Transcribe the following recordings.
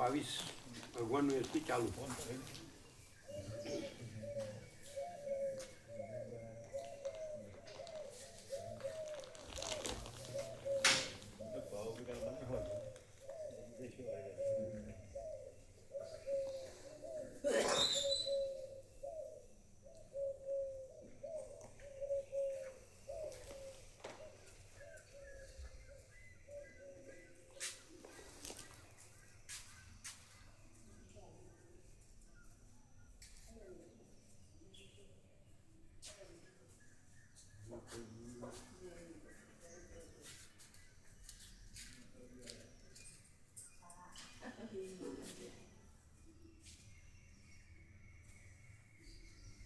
22 ભગવાનનું એસપી ચાલુ.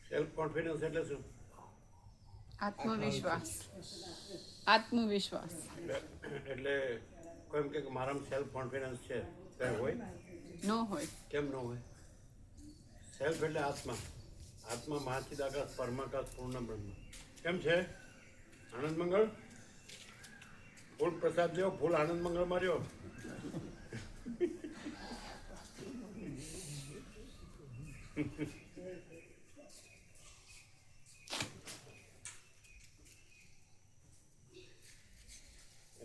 Self confidence એટલે શું? આત્મવિશ્વાસ. આત્મવિશ્વાસ એટલે કોઈ એમ કે મારામાં સેલ્ફ કોન્ફિડન્સ છે કંઈ હોય? ન હોય. કેમ ન હોય? સેલ્ફ એટલે આત્મા. આત્મા મહાચિદાકાશ પરમાકાશ પૂર્ણ બ્રહ્મ. કેમ છે? આનંદ મંગળ ફૂલ પ્રસાદ લ્યો, ફૂલ આનંદ મંગળ માર્યો.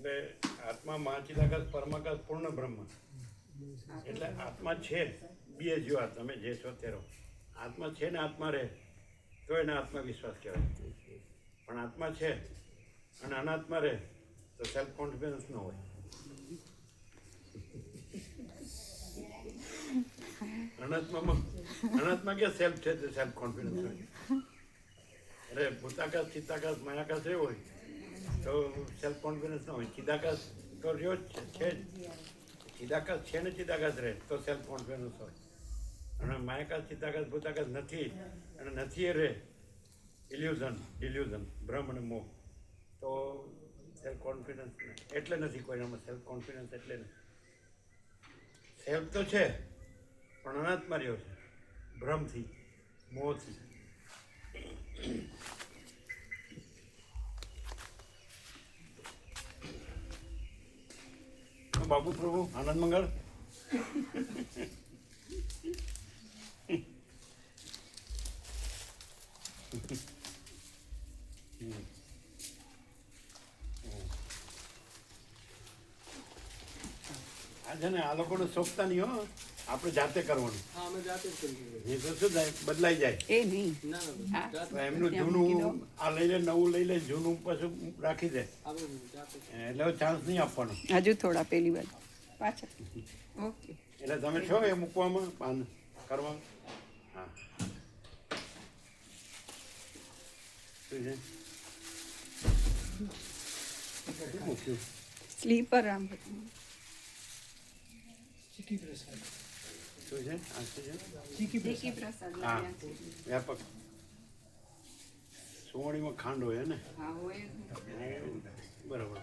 એટલે આત્મા મહાચિદાકાશ પરમાકાશ પૂર્ણ બ્રહ્મ. એટલે આત્મા છે, બે જો તમે જે છો તે રહો. આત્મા છે ને આત્મા રહે તો એને આત્મવિશ્વાસ કહેવાય. પણ આત્મા છે અને અનાત્મા રહે તો સેલ્ફ કોન્ફિડન્સ ન હોય. અનાત્મા કે સેલ્ફ છે તે સેલ્ફ કોન્ફિડન્સ હોય. અરે ભૂતાકાશ ચિત્તાકાશ માયાકાશ એ હોય તો સેલ્ફ કોન્ફિડન્સ ન હોય. ચિદાકાશ તો રહ્યો જ છે જ. ચિદાકાશ છે ને ચિદાકાશ રહે તો સેલ્ફ કોન્ફિડન્સ હોય. અને માયાકાશ ચિત્તાકાશ ભૂતાકાશ નથી અને નથી એ રહે ડિલ્યુઝન ભ્રમ અને મોહ તો સેલ્ફ કોન્ફિડન્સ એટલે નથી કોઈનામાં. સેલ્ફ કોન્ફિડન્સ એટલે નથી. સેલ્ફ તો છે પણ અનાત્મા રહ્યો છે ભ્રમથી મોહથી. બાબુ પ્રભુ આનંદ મંગળ. આ છે ને આ લોકોને સોંપતા નહીં હો, આપણે જાતે કરવાનું. એ તો શું થાય બદલાઈ જાય. એ નહીં. તો એમનું જૂનું આ લઈ લે, નવું લઈ લે, જૂનું પાછું રાખી દે એટલે ચાન્સ નહીં આપવાનો. હજુ થોડા પેલી બાજુ પાછળ. ઓકે. એટલે તમે છો એ મૂકવામાં પાન કરવામાં. હા શું છે? મૂક્યું સ્લીપર આમ શું છે? આ શું છે? ચીકી પ્રસાદ. હા વ્યાપક. સુવણીમાં ખાંડ હોય ને? હા હોય. બરાબર.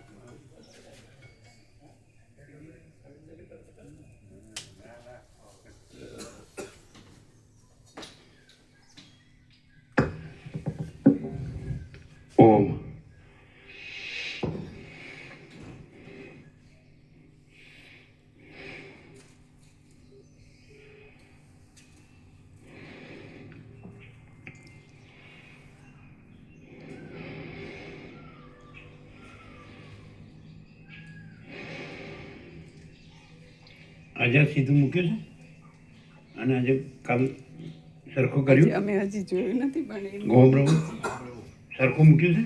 ઓમ. આજે સીધું મૂક્યું છે અને આજે કાલ સરખું કર્યું. અમે હજી જોયું નથી પણ ગોબ્રહ્મ સરખું મૂક્યું છે.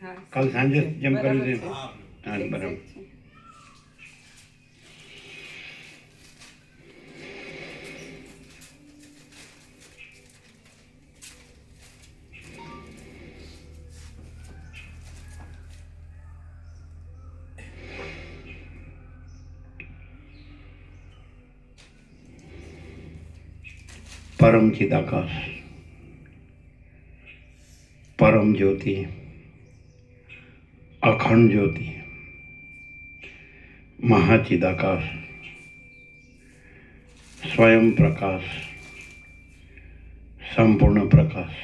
હા કાલ સાંજે જેમ કર્યું તેમ. હા બરાબર. પરમ ચિદાકાશ, પરમ જ્યોતિ, અખંડ જ્યોતિ, મહાચિદાકાશ, સ્વયં પ્રકાશ, સંપૂર્ણ પ્રકાશ,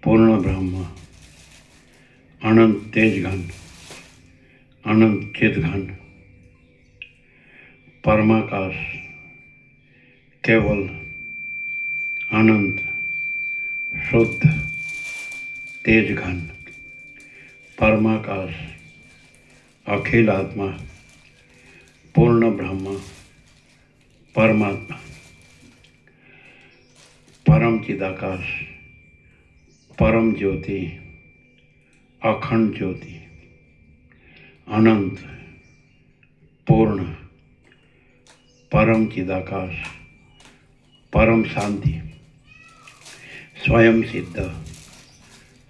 પૂર્ણ બ્રહ્મ, અનંત તેજઘન, અનંત ચિદઘન, परमाकाश केवल अनंत शुद्ध तेज घन परमाकाश अखिल आत्मा पूर्ण ब्रह्म परमात्मा परम चिदाकाश परम ज्योति अखंड ज्योति अनंत पूर्ण परम चिदाकाश परम शांति स्वयं सिद्ध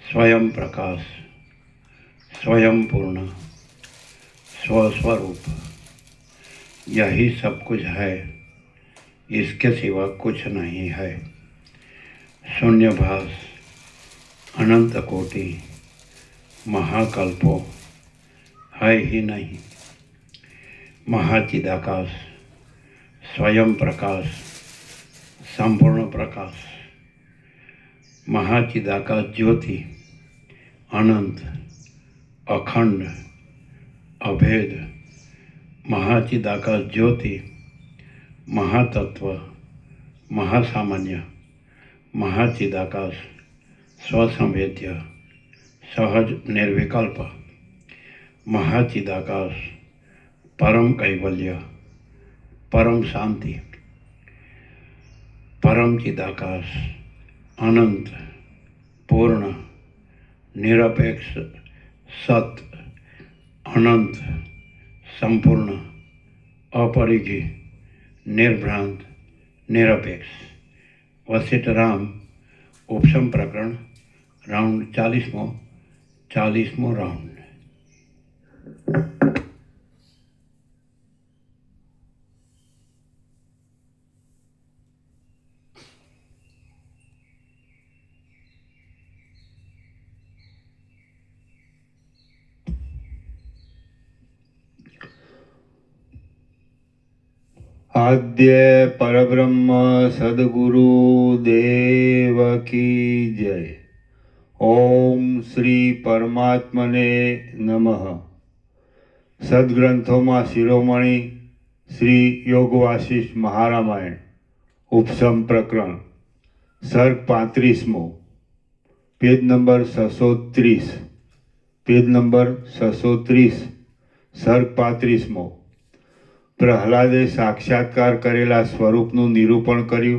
स्वयं प्रकाश स्वयं पूर्ण स्वस्वरूप यही सब कुछ है, इसके सिवा कुछ नहीं है। शून्यभास अनंत कोटि महाकल्पों है ही नहीं। महाचिदाकाश स्वयं प्रकाश संपूर्ण प्रकाश महाचिदाकाश ज्योति अनंत अखंड अभेद महाचिदाकाश ज्योति महातत्व महासामान्य महाचिदाकाश स्वसंवेद्य सहज निर्विकल्प महाचिदाकाश परम कैवल्य परम शांति परम चिदाकाश अनंत पूर्ण निरपेक्ष सत अनंत संपूर्ण अपरिघी निर्भ्रांत निरपेक्ष। वशिष्ठ राम उपशम प्रकरण राउंड 40मो राउंड। आद्य परब्रह्म सद्गुरु देव की जय। ओम श्री परमात्मने नमः। सद्ग्रंथों में शिरोमणि श्री योग वासिष्ठ महारामायण उपशम प्रकरण सर्ग 35मो पेज नंबर 630 सर्ग 35मो। प्रहलादे साक्षात्कार करेला स्वरूपનું નિરૂપણ કર્યું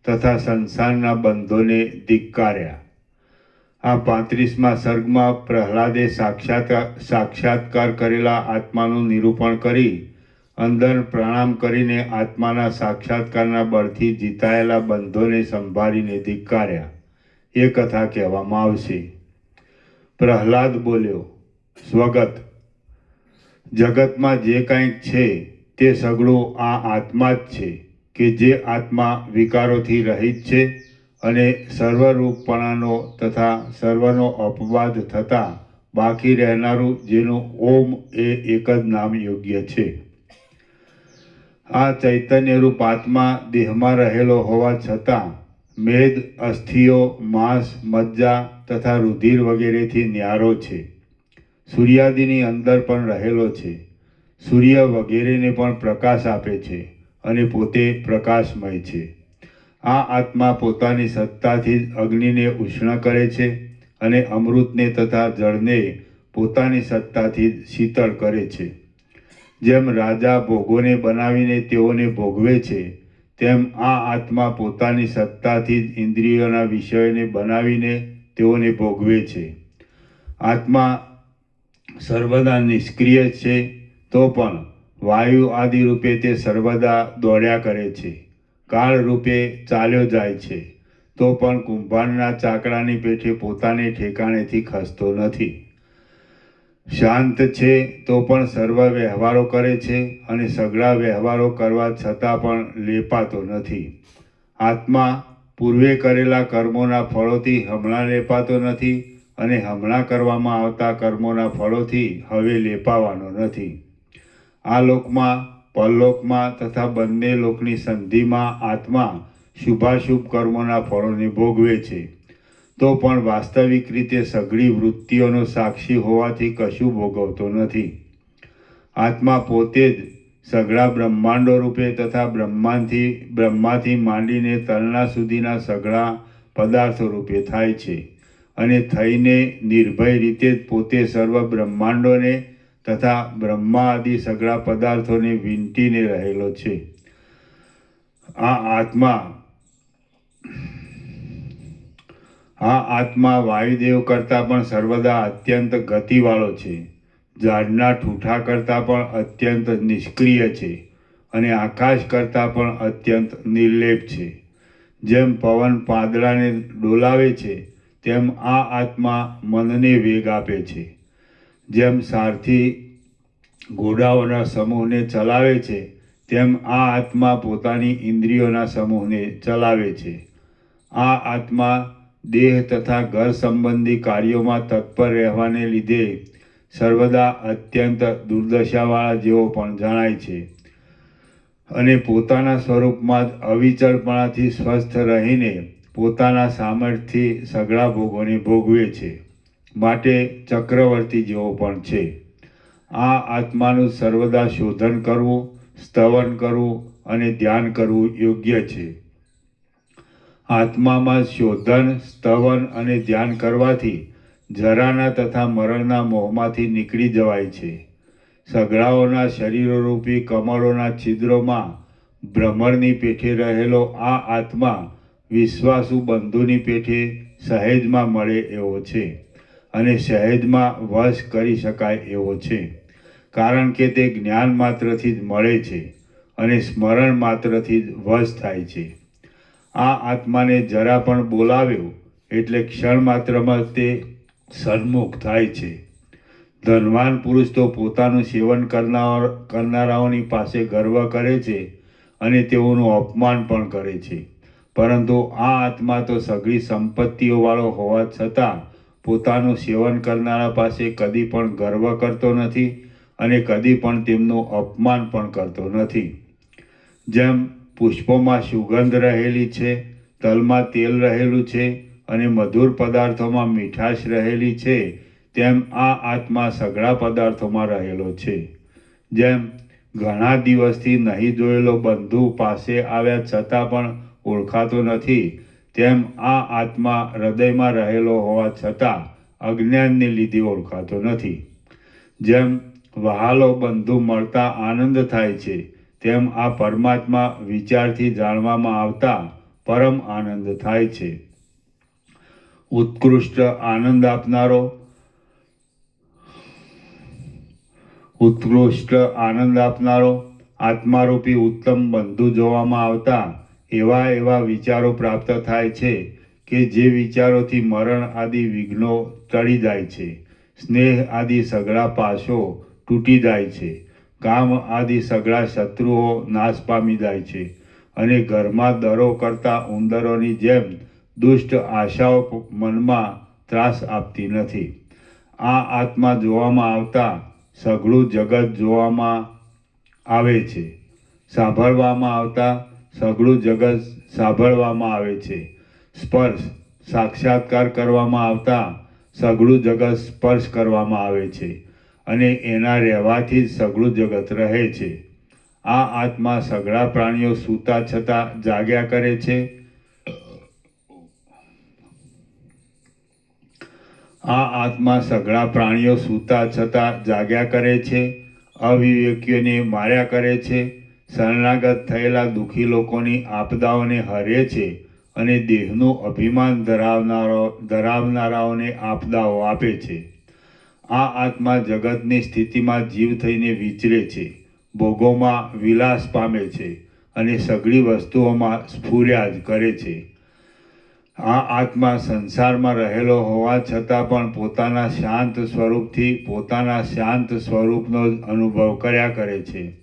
તથા સંસારના બંધોને ધિક્કાર્યા। આ 35મા સર્ગમાં પ્રહલાદે સાક્ષાત્કાર કરેલા આત્માનું નિરૂપણ કરી અંદર પ્રણામ કરીને આત્માના સાક્ષાત્કારના બળથી જીતાયેલા બંધોને સંભાળીને ધિક્કાર્યા। એ કથા કહેવામાં આવશે। પ્રહલાદ બોલ્યો, સ્વગત જગતમાં જે કંઈક છે તે સગળું આ આત્મા જ છે કે જે આત્મા વિકારોથી રહિત છે અને સર્વરૂપપણાનો તથા સર્વનો અપવાદ થતાં બાકી રહેનારું જેનું ઓમ એ એક જ નામ યોગ્ય છે। આ ચૈતન્યરૂપ આત્મા દેહમાં રહેલો હોવા છતાં મેદ અસ્થિઓ માંસ મજ્જા તથા રુધિર વગેરેથી ન્યારો છે। સૂર્યાદિની અંદર પણ રહેલો છે। સૂર્ય વગેરેને પણ પ્રકાશ આપે છે અને પોતે પ્રકાશમય છે। આ આત્મા પોતાની સત્તાથી જ અગ્નિને ઉષ્ણ કરે છે અને અમૃતને તથા જળને પોતાની સત્તાથી જ શીતળ કરે છે। જેમ રાજા ભોગોને બનાવીને તેઓને ભોગવે છે તેમ આ આત્મા પોતાની સત્તાથી જ ઇન્દ્રિયોના વિષયોને બનાવીને તેઓને ભોગવે છે। આત્મા સર્વદા નિષ્ક્રિય છે તો પણ વાયુ આદિ રૂપે તે સર્વદા દોડ્યા કરે છે। કાળ રૂપે ચાલ્યો જાય છે તો પણ કુંભારના ચાકડાની પેઠે પોતાને ઠેકાણેથી ખસતો નથી। શાંત છે તો પણ સર્વ વ્યવહારો કરે છે અને સઘળા વ્યવહારો કરવા છતાં પણ લેપાતો નથી। આત્મા પૂર્વે કરેલા કર્મોના ફળોથી હમણાં લેપાતો નથી અને હમણાં કરવામાં આવતા કર્મોના ફળોથી હવે લેપાવાનો નથી। આ લોકમાં પરલોકમાં તથા બંને લોકની સંધિમાં આત્મા શુભાશુભ કર્મોના ફળોને ભોગવે છે તો પણ વાસ્તવિક રીતે સઘળી વૃત્તિઓનો સાક્ષી હોવાથી કશું ભોગવતો નથી। આત્મા પોતે જ સઘળા બ્રહ્માંડો રૂપે તથા બ્રહ્માથી માંડીને તલના સુધીના સઘળા પદાર્થો રૂપે થાય છે અને થઈને નિર્ભય રીતે જ પોતે સર્વ બ્રહ્માંડોને તથા બ્રહ્મા આદિ સઘળા પદાર્થોને વીંટીને રહેલો છે. આ આત્મા વાયુદેવ કરતાં પણ સર્વદા અત્યંત ગતિવાળો છે. ઝાડના ઠૂઠા કરતાં પણ અત્યંત નિષ્ક્રિય છે અને આકાશ કરતાં પણ અત્યંત નિર્લેપ છે. જેમ પવન પાંદડાને ડોલાવે છે તેમ આ આત્મા મનને વેગ આપે છે. જેમ સારથી ઘોડાઓના સમૂહને ચલાવે છે તેમ આ આત્મા પોતાની ઇન્દ્રિયોના સમૂહને ચલાવે છે. આ આત્મા દેહ તથા ઘર સંબંધી કાર્યોમાં તત્પર રહેવાને લીધે સર્વદા અત્યંત દુર્દશાવાળા જેવો પણ જણાય છે અને પોતાના સ્વરૂપમાં જ અવિચળપણાથી સ્વસ્થ રહીને પોતાના સામર્થ્યથી સઘળા ભોગોને ભોગવે છે. માટે ચક્રવર્તી જેવો પણ છે. આ આત્માનું સર્વદા શોધન કરવું, સ્તવન કરવું અને ધ્યાન કરવું યોગ્ય છે. આત્મામાં શોધન, સ્તવન અને ધ્યાન કરવાથી જરાના તથા મરણના મોહમાંથી નીકળી જવાય છે. સઘળાઓના શરીરોરૂપી કમળોના છિદ્રોમાં ભ્રમરની પેઠે રહેલો આ આત્મા વિશ્વાસુ બંધુની પેઠે સહેજમાં મળે એવો છે અને સહેજમાં વશ કરી શકાય એવો છે. કારણ કે તે જ્ઞાન માત્રથી જ મળે છે અને સ્મરણ માત્રથી જ વશ થાય છે. આ આત્માને જરા પણ બોલાવ્યો એટલે ક્ષણ માત્રમાં તે સન્મુખ થાય છે. ધનવાન પુરુષ તો પોતાનું સેવન કરનારાઓની પાસે ગર્વ કરે છે અને તેઓનું અપમાન પણ કરે છે, પરંતુ આ આત્મા તો સઘળી સંપત્તિઓવાળો હોવા છતાં પોતાનું સેવન કરનારા પાસે કદી પણ ગર્વ કરતો નથી અને કદી પણ તેમનું અપમાન પણ કરતો નથી. જેમ પુષ્પોમાં સુગંધ રહેલી છે, તલમાં તેલ રહેલું છે અને મધુર પદાર્થોમાં મીઠાશ રહેલી છે, તેમ આ આત્મા સઘળા પદાર્થોમાં રહેલો છે. જેમ ઘણા દિવસથી નહીં જોયેલો બંધુ પાસે આવ્યા છતાં પણ ઓળખાતો નથી, તેમ આ આત્મા હૃદયમાં રહેલો હોવા છતાં અજ્ઞાનને લીધે ઓળખાતો નથી. જેમ વહાલો બંધુ મળતા આનંદ થાય છે, તેમ આ પરમાત્મા વિચારથી જાણવામાં આવતા પરમ આનંદ થાય છે. ઉત્કૃષ્ટ આનંદ આપનારો આત્મારૂપી ઉત્તમ બંધુ જોવામાં આવતા એવા વિચારો પ્રાપ્ત થાય છે કે જે વિચારોથી મરણ આદિ વિઘ્નો ટળી જાય છે, સ્નેહ આદિ સઘળા પાશો તૂટી જાય છે, કામ આદિ સઘળા શત્રુઓ નાશ પામી જાય છે અને ઘરમાં દરો કરતા ઉંદરોની જેમ દુષ્ટ આશાઓ મનમાં ત્રાસ આપતી નથી. આ આત્મા જોવામાં આવતા સઘળું જગત જોવામાં આવે છે, સાંભળવામાં આવતા સઘળું જગત સાંભળવામાં આવે છે, સ્પર્શ સાક્ષાત્કાર કરવામાં આવતા સઘળું જગત સ્પર્શ કરવામાં આવે છે અને એના રહેવાથી જ સઘળું જગત રહે છે. આ આત્મા સઘળા પ્રાણીઓ સૂતા છતાં જાગ્યા કરે છે. આ આત્મા સઘળા પ્રાણીઓ સૂતા છતાં જાગ્યા કરે છે, અવિવેકીઓને માર્યા કરે છે, શરણાગત થયેલા દુઃખી લોકોની આપદાઓને હરે છે અને દેહનું અભિમાન ધરાવનારાઓને આપદાઓ આપે છે. આ આત્મા જગતની સ્થિતિમાં જીવ થઈને વિચરે છે, ભોગોમાં વિલાસ પામે છે અને સઘળી વસ્તુઓમાં સ્ફુર્યા જ કરે છે. આ આત્મા સંસારમાં રહેલો હોવા છતાં પણ પોતાના શાંત સ્વરૂપથી પોતાના શાંત સ્વરૂપનો જ અનુભવ કર્યા કરે છે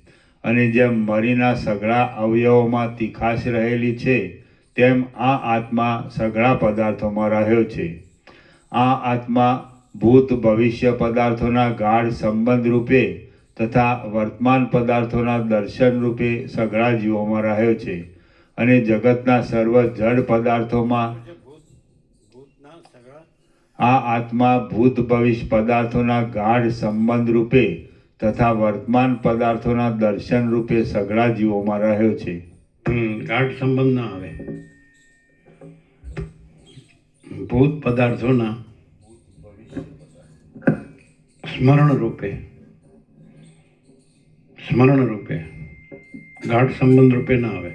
અને જેમ મરીના સઘળા અવયવોમાં તીખાશ રહેલી છે, તેમ આ આત્મા સઘળા પદાર્થોમાં રહ્યો છે. આ આત્મા ભૂત ભવિષ્ય પદાર્થોના ગાઢ સંબંધ રૂપે તથા વર્તમાન પદાર્થોના દર્શન રૂપે સઘળા જીવોમાં રહ્યો છે અને જગતના સર્વ જડ પદાર્થોમાં આ આત્મા ભૂત ભવિષ્ય પદાર્થોના ગાઢ સંબંધ રૂપે તથા વર્તમાન પદાર્થોના દર્શન રૂપે સઘળા જીવોમાં રહ્યો છે. ગાઢ સંબંધ ના આવે. ભૂત પદાર્થોના સ્મરણ રૂપે ગાઢ સંબંધ રૂપે ના આવે.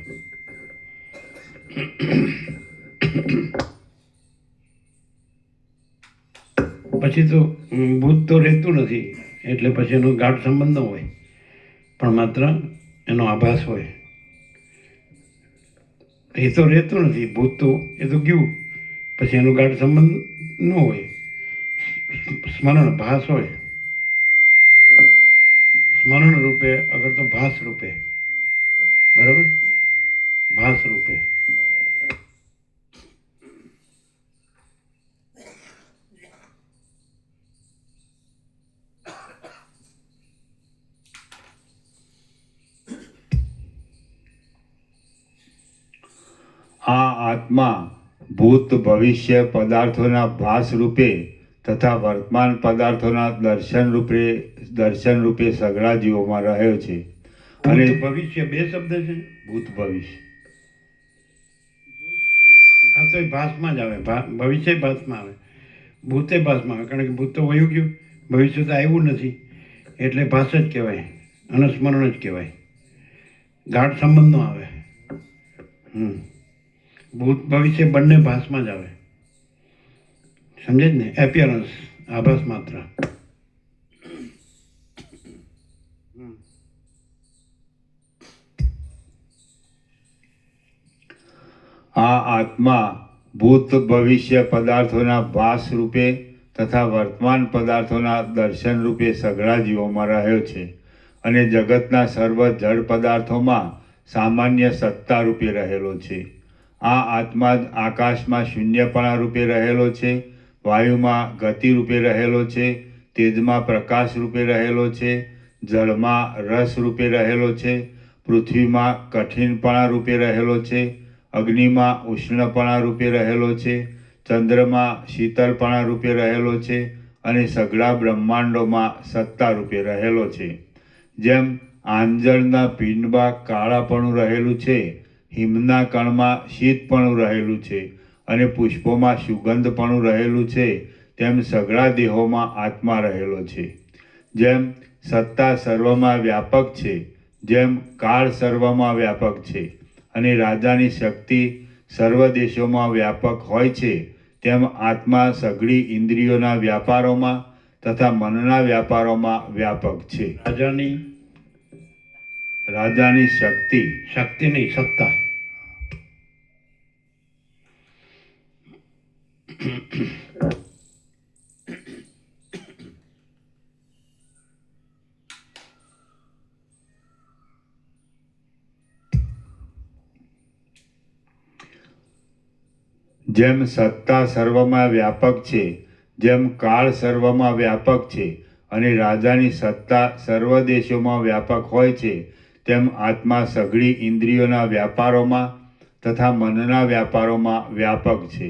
પછી તો ભૂત તો રહેતું નથી, એટલે પછી એનો ગાઢ સંબંધ ન હોય, પણ માત્ર એનો આભાસ હોય. એ તો રહેતું નથી ભૂત, તો એ તો ગયું, પછી એનો ગાઢ સંબંધ ન હોય, સ્મરણ ભાસ હોય. સ્મરણ રૂપે અગર તો ભાસ રૂપે, બરાબર, ભાસ રૂપે. આ આત્મા ભૂત ભવિષ્ય પદાર્થોના ભાસ રૂપે તથા વર્તમાન પદાર્થોના દર્શન રૂપે સઘળા જીવોમાં રહ્યો છે. અને ભૂત ભવિષ્ય બે શબ્દ છે. ભૂત ભવિષ્ય આ તો ભાસમાં જ આવે, ભવિષ્ય ભાસમાં આવે, ભૂતે ભાસમાં આવે. કારણ કે ભૂત તો વયું ગયું, ભવિષ્ય તો આવ્યું નથી, એટલે ભાસ જ કહેવાય, અનુસ્મરણ જ કહેવાય, ગાઢ સંબંધ નો આવે. ભૂત ભવિષ્ય બંને ભાસમાં જ આવે, સમજે જ ને? એપિયરન્સ, આભાસ માત્ર. આ આત્મા ભૂત ભવિષ્ય પદાર્થોના ભાસ રૂપે તથા વર્તમાન પદાર્થોના દર્શન રૂપે સઘળા જીવોમાં રહ્યો છે. અને જગતના સર્વ જળ પદાર્થોમાં સામાન્ય સત્તા રૂપે રહેલો છે. આ આત્મા જ આકાશમાં શૂન્યપણા રૂપે રહેલો છે, વાયુમાં ગતિ રૂપે રહેલો છે, તેજમાં પ્રકાશ રૂપે રહેલો છે, જળમાં રસ રૂપે રહેલો છે, પૃથ્વીમાં કઠિનપણા રૂપે રહેલો છે, અગ્નિમાં ઉષ્ણપણા રૂપે રહેલો છે, ચંદ્રમાં શીતળપણા રૂપે રહેલો છે, અને સઘળા બ્રહ્માંડોમાં સત્તા રૂપે રહેલો છે. જેમ આંજળના પિંડમાં કાળાપણું રહેલું છે, હિમના કણમાં શીતપણું રહેલું છે, અને પુષ્પોમાં સુગંધપણું રહેલું છે, તેમ સઘળા દેહોમાં આત્મા રહેલો છે. જેમ સત્તા સર્વમાં વ્યાપક છે, જેમ કાળ સર્વમાં વ્યાપક છે, અને રાજાની શક્તિ સર્વ દેશોમાં વ્યાપક હોય છે, તેમ આત્મા સઘળી ઇન્દ્રિયોના વ્યાપારોમાં તથા મનના વ્યાપારોમાં વ્યાપક છે. રાજાની શક્તિ નહીં, સત્તા. જેમ સત્તા સર્વમાં વ્યાપક છે, જેમ કાળ સર્વમાં વ્યાપક છે, અને રાજાની સત્તા સર્વ દેશોમાં વ્યાપક હોય છે, તેમ આત્મા સઘળી ઇન્દ્રિયોના વ્યાપારોમાં તથા મનના વ્યાપારોમાં વ્યાપક છે.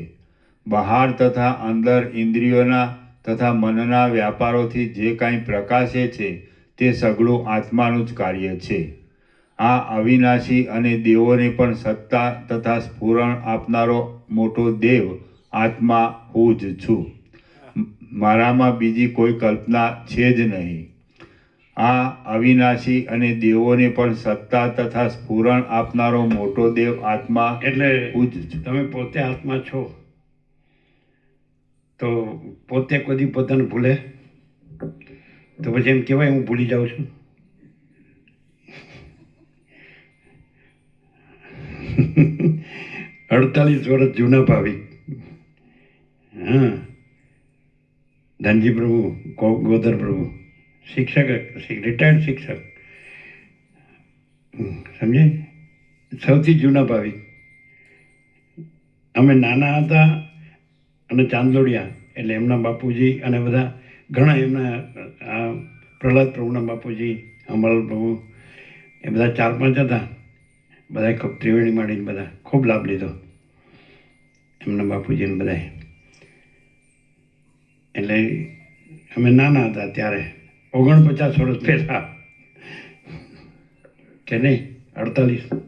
બહાર તથા અંદર ઇન્દ્રિયોના તથા મનના વ્યાપારોથી જે કાંઈ પ્રકાશે છે, તે સઘળું આત્માનું જ કાર્ય છે. આ અવિનાશી અને દેવોને પણ સત્તા તથા સ્ફુરણ આપનારો મોટો દેવ આત્મા હું જ છું. મારામાં બીજી કોઈ કલ્પના છે જ નહીં. આ અવિનાશી અને દેવોને પણ સત્તા તથા સ્ફુરણ આપનારો મોટો દેવ આત્મા એટલે હું જ છું. તમે પોતે આત્મા છો, તો પોતે કદી પોતાને ભૂલે તો પછી એમ કહેવાય હું ભૂલી જાઉં છું? 48 વર્ષ જૂના ભાવિક, હા, ધનજી પ્રભુ, ગોદર પ્રભુ, શિક્ષક, રિટાયર્ડ શિક્ષક, સમજે, સૌથી જૂના ભાવિક. અમે નાના હતા અને ચાંદલોડિયા, એટલે એમના બાપુજી અને બધા ઘણા એમના પ્રહલાદ પ્રભુના બાપુજી, અમરલાલ પ્રભુ, એ બધા 4-5 હતા. બધાએ ખૂબ ત્રિવેણી માંડીને બધા ખૂબ લાભ લીધો એમના બાપુજીને બધાએ. એટલે અમે નાના હતા ત્યારે 49 વર્ષ પહેલાં કે નહીં 48.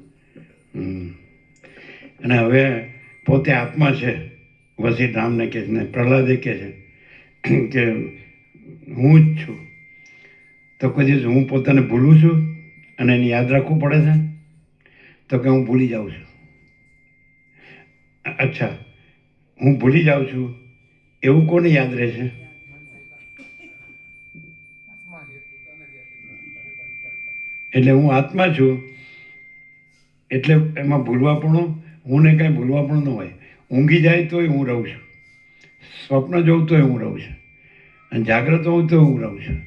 અને હવે પોતે આત્મા છે. વશિષ્ઠ રામને કહે છે ને પ્રહલાદે કહે છે કે હું જ છું. તો કોઈ દિવસ હું પોતાને ભૂલું છું અને એને યાદ રાખવું પડે છે? તો કે હું ભૂલી જાઉં છું. અચ્છા, હું ભૂલી જાઉં છું એવું કોને યાદ રહેશે? એટલે હું આત્મા છું એટલે એમાં ભૂલવાપણું, હું ને કાંઈ ભૂલવાપણું ન હોય. ઊંઘી જાય તોય હું રહું છું, સ્વપ્ન જોઉં તોય હું રહું છું, અને જાગ્રત હોઉં તો હું રહું છું,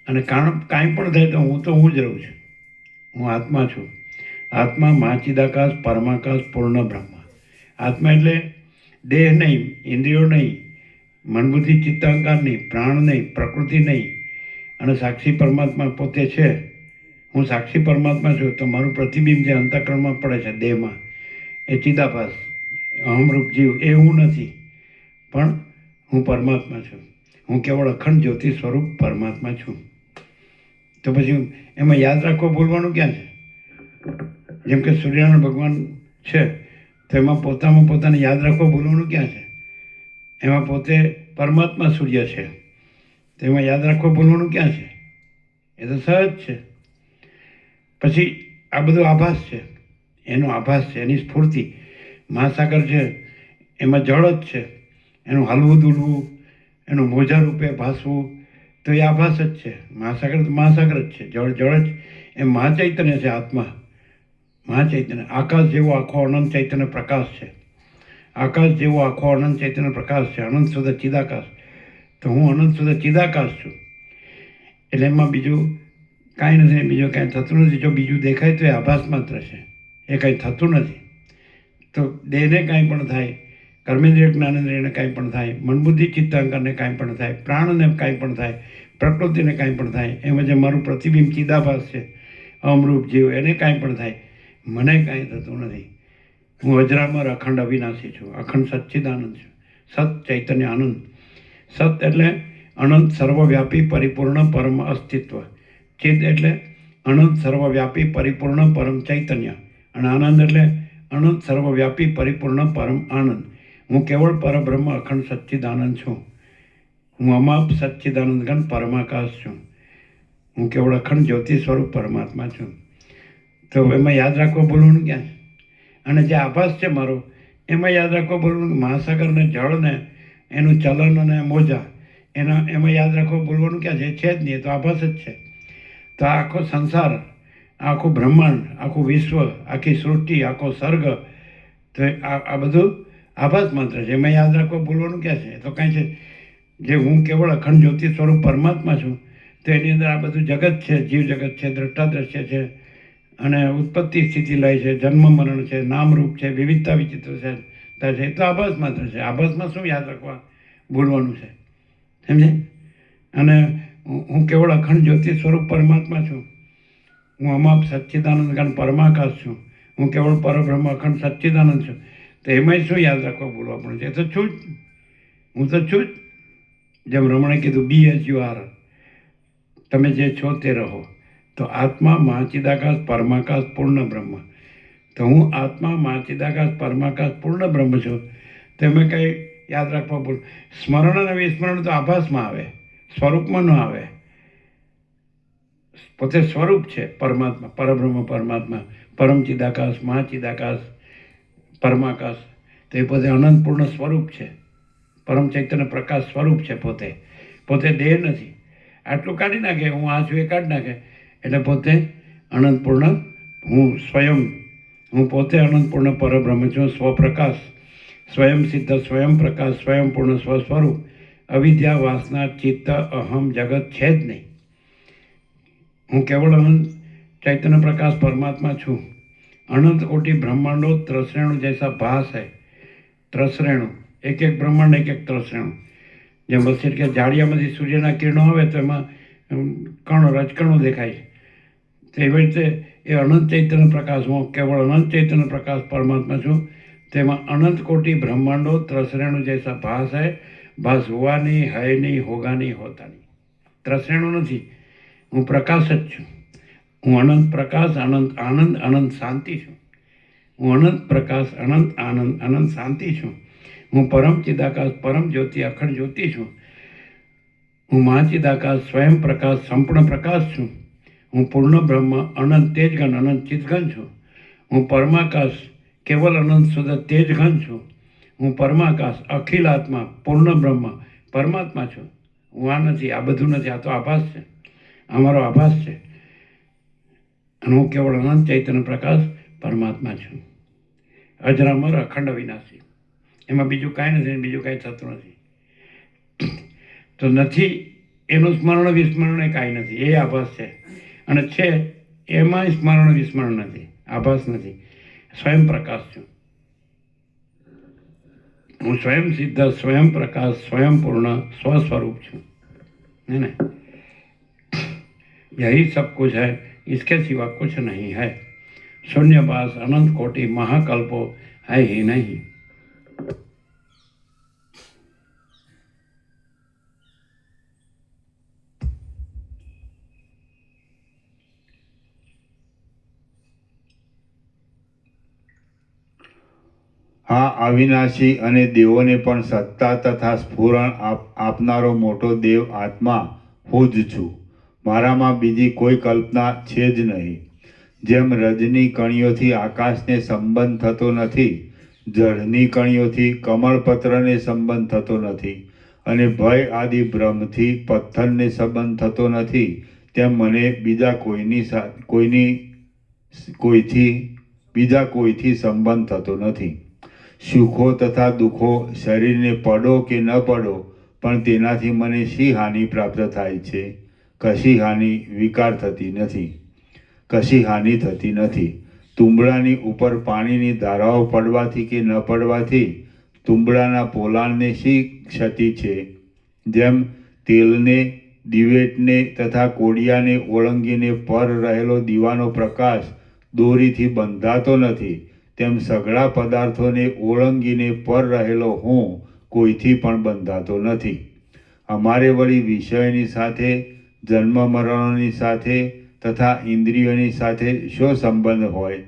અને કાંઈ પણ થાય તો હું જ રહું છું. હું આત્મા છું. આત્મા મહાચિદાકાશ પરમાકાશ પૂર્ણ બ્રહ્મ. આત્મા એટલે દેહ નહીં, ઇન્દ્રિયો નહીં, મનબુદ્ધિ ચિત્તાંકાર નહીં, પ્રાણ નહીં, પ્રકૃતિ નહીં, અને સાક્ષી પરમાત્મા પોતે છે. હું સાક્ષી પરમાત્મા છું. તો મારું પ્રતિબિંબ જે અંતઃકરણમાં પડે છે દેહમાં, એ ચિદાભાસ અહમરૂપ જીવ, એ હું નથી, પણ હું પરમાત્મા છું. હું કેવળ અખંડ જ્યોતિ સ્વરૂપ પરમાત્મા છું. તો પછી એમાં યાદ રાખવા બોલવાનું ક્યાં છે? જેમ કે સૂર્યનારાયણ ભગવાન છે તો એમાં પોતાને યાદ રાખવા બોલવાનું ક્યાં છે? એમાં પોતે પરમાત્મા સૂર્ય છે તો એમાં યાદ રાખવા બોલવાનું ક્યાં છે? એ તો સહજ છે. પછી આ બધો આભાસ છે, એનો આભાસ છે, એની સ્ફૂર્તિ. મહાસાગર છે એમાં જળ જ છે, એનું હલવું દુલવું, એનું મોજા રૂપે ભાસવું, તો એ આભાસ જ છે. મહાસાગર તો મહાસાગર જ છે, જળ જ. એ મહાચૈતન્ય છે. આત્મા મહાચૈતન્ય. આકાશ જેવો આખો અનંત ચૈતન્ય પ્રકાશ છે. આકાશ જેવો આખો અનંત ચૈતન્ય પ્રકાશ છે. અનંત સુધી ચિદાકાશ. તો હું અનંત સુધી ચિદાકાશ છું. એટલે એમાં બીજું કાંઈ નથી, બીજું કાંઈ થતું નથી. જો બીજું દેખાય તો એ આભાસ માત્ર છે, એ કાંઈ થતું નથી. તો દેહને કાંઈ પણ થાય, કર્મેન્દ્રિય જ્ઞાનેન્દ્રિયને કાંઈ પણ થાય, મનબુદ્ધિ ચિત્તાંકરને કાંઈ પણ થાય, પ્રાણને કાંઈ પણ થાય, પ્રકૃતિને કાંઈ પણ થાય, એમાં જે મારું પ્રતિબિંબ ચિદાભાસ છે અમરૂપ જીવ, એને કાંઈ પણ થાય, મને કાંઈ થતું નથી. હું અજરામર અખંડ અવિનાશી છું, અખંડ સચ્ચિદાનંદ છું, સત ચૈતન્ય આનંદ. સત એટલે અનંત સર્વવ્યાપી પરિપૂર્ણ પરમ અસ્તિત્વ. ચિદ એટલે અનંત સર્વવ્યાપી પરિપૂર્ણ પરમ ચૈતન્ય, અને આનંદ એટલે અનંત સર્વવ્યાપી પરિપૂર્ણ પરમ આનંદ. હું કેવળ પરબ્રહ્મ અખંડ સચ્ચિદાનંદ છું. હું અમાપ સચ્ચિદાનંદ ઘન પરમાકાશ છું. હું કેવળ અખંડ જ્યોતિ સ્વરૂપ પરમાત્મા છું. તો એમાં યાદ રાખવા બોલવાનું ક્યાં છે? અને જે આભાસ છે મારો, એમાં યાદ રાખવા બોલવાનું. મહાસાગરને જળને એનું ચલન અને મોજા, એમાં યાદ રાખવા બોલવાનું ક્યાં છે? છે જ નહીં, એ તો આભાસ જ છે. તો આ આખો સંસાર, આખું બ્રહ્માંડ, આખું વિશ્વ, આખી સૃષ્ટિ, આખો સર્ગ, તો આ બધું આભાસ માત્ર છે. એમાં યાદ રાખવા બોલવાનું ક્યાં છે? તો કાંઈ છે જે હું કેવળ અખંડ જ્યોતિ સ્વરૂપ પરમાત્મા છું, તો એની અંદર આ બધું જગત છે, જીવ જગત છે, દ્રષ્ટાદ્રશ્ય છે, અને ઉત્પત્તિ સ્થિતિ લય છે, જન્મ મરણ છે, નામરૂપ છે, વિવિધતા વિચિત્ર છે, એ તો આભાસ માત્ર છે. આભાસમાં શું યાદ રાખવા બોલવાનું છે? સમજે? અને હું કેવળ અખંડ જ્યોતિ સ્વરૂપ પરમાત્મા છું. હું અમાપ સચ્ચિદાનંદ ઘન પરમાકાશ છું. હું કેવળ પરબ્રહ્મ અખંડ સચ્ચિદાનંદ છું. તો એમાંય શું યાદ રાખવા બોલવા પડે છે? એ તો છું જ, હું તો છું જ. જેમ રમણે કીધું, બી એઝ યુ આર, તમે જે છો તે રહો. તો આત્મા મહાચિદાકાશ પરમાકાશ પૂર્ણ બ્રહ્મ. તો હું આત્મા મહાચિદાકાશ પરમાકાશ પૂર્ણ બ્રહ્મ છું. તો એમાં કંઈ યાદ રાખવા બોલ. સ્મરણ અને વિસ્મરણ તો આભાસમાં આવે, સ્વરૂપમાં ન આવે. પોતે સ્વરૂપ છે પરમાત્મા, પરબ્રહ્મ પરમાત્મા, પરમ ચિદાકાશ, મહાચિદાકાશ, પરમાકાશ. તો એ પોતે અનંતપૂર્ણ સ્વરૂપ છે, પરમ ચૈતન્ય પ્રકાશ સ્વરૂપ છે. પોતે દેહ નથી. આટલું કાઢી નાખે, હું આ છું એ કાઢી નાખે, એટલે પોતે અનંતપૂર્ણ હું સ્વયં, હું પોતે અનંતપૂર્ણ પરબ્રહ્મ છું. સ્વપ્રકાશ, સ્વયં સિદ્ધ, સ્વયં પ્રકાશ, સ્વયંપૂર્ણ સ્વસ્વરૂપ. અવિદ્યા, વાસના, ચિત્ત, અહમ, જગત છે જ નહીં. હું કેવળ અનંત ચૈતન્ય પ્રકાશ પરમાત્મા છું. अनंत कोटि ब्रह्मांडों त्रसरेणु जैसा भास है. त्रसरेणु एक एक ब्रह्मांड एक एक त्रसरेणु. જેમ બસીર કે જાડિયામાંથી સૂર્યના કિરણો આવે તો એમાં કણો રજકણો દેખાય છે. તેવી રીતે એ અનંત ચૈતન્ય પ્રકાશ, હું કેવળ અનંત ચૈતન્ય પ્રકાશ પરમાત્મા છું. તેમાં अनंत कोटि ब्रह्मांडों त्रसरेणु जैसा भास है. भास हुआ नहीं, है नहीं, होगा नहीं, होता नहीं. ત્રસેણો નથી. હું પ્રકાશ જ છું. હું અનંત પ્રકાશ, અનંત આનંદ, અનંત શાંતિ છું. હું અનંત પ્રકાશ, અનંત આનંદ, અનંત શાંતિ છું. હું પરમ ચિદાકાશ, પરમ જ્યોતિ, અખંડ જ્યોતિ છું. હું મહાચિદાકાશ, સ્વયં પ્રકાશ, સંપૂર્ણ પ્રકાશ છું. હું પૂર્ણ બ્રહ્મ, અનંત તેજઘન, અનંત ચિતઘન છું. હું પરમાકાશ, કેવલ અનંત શુદ્ધ તેજઘન છું. હું પરમાકાશ, અખિલ આત્મા, પૂર્ણ બ્રહ્મ, પરમાત્મા છું. હું આ નથી, આ બધું નથી, આ તો આભાસ છે. અમારો આભાસ છે. અને હું કેવળ અનંત ચૈતન્ય પ્રકાશ પરમાત્મા છું. અજરામર, અખંડ, વિનાશી. એમાં બીજું કાંઈ નથી, બીજું કાંઈ થતું નથી. તો નથી એનું સ્મરણ વિસ્મરણ એ કાંઈ નથી, એ આભાસ છે. અને છે એમાં સ્મરણ વિસ્મરણ નથી, આભાસ નથી. સ્વયં પ્રકાશ છું. હું સ્વયં સિદ્ધ, સ્વયં પ્રકાશ, સ્વયં પૂર્ણ, સ્વસ્વરૂપ છું. है ना? यही सब कुछ है, इसके सिवा कुछ नहीं है. शून्यवास, अनंत कोटि, महाकल्पो है ही नहीं. આ અવિનાશી અને દેવોને પણ સત્તા તથા સ્ફુરણ આપનારો મોટો દેવ આત્મા હું જ છું. મારામાં બીજી કોઈ કલ્પના છે જ નહીં. જેમ રજની કણીઓથી આકાશને સંબંધ થતો નથી, જળની કણીઓથી કમળપત્રને સંબંધ થતો નથી, અને ભય આદિ ભ્રમથી પથ્થરને સંબંધ થતો નથી, તેમ મને બીજા કોઈથી સંબંધ થતો નથી. સુખો તથા દુઃખો શરીરને પડો કે ન પડો, પણ તેનાથી મને શી હાનિ પ્રાપ્ત થાય છે? કશી હાનિ વિકાર થતી નથી, કશી હાનિ થતી નથી. તુંબડાની ઉપર પાણીની ધારાઓ પડવાથી કે ન પડવાથી તુંબડાના પોલાણને શી ક્ષતિ છે? જેમ તેલને, દિવેટને તથા કોડિયાને ઓળંગીને પર રહેલો દીવાનો પ્રકાશ દોરીથી બંધાતો નથી, તેમ સઘળા પદાર્થોને ઓળંગીને પર રહેલો હું કોઈથી પણ બંધાતો નથી. અમારે વળી વિષયોની સાથે, જન્મ મરણોની સાથે તથા ઇન્દ્રિયોની સાથે શો સંબંધ હોય?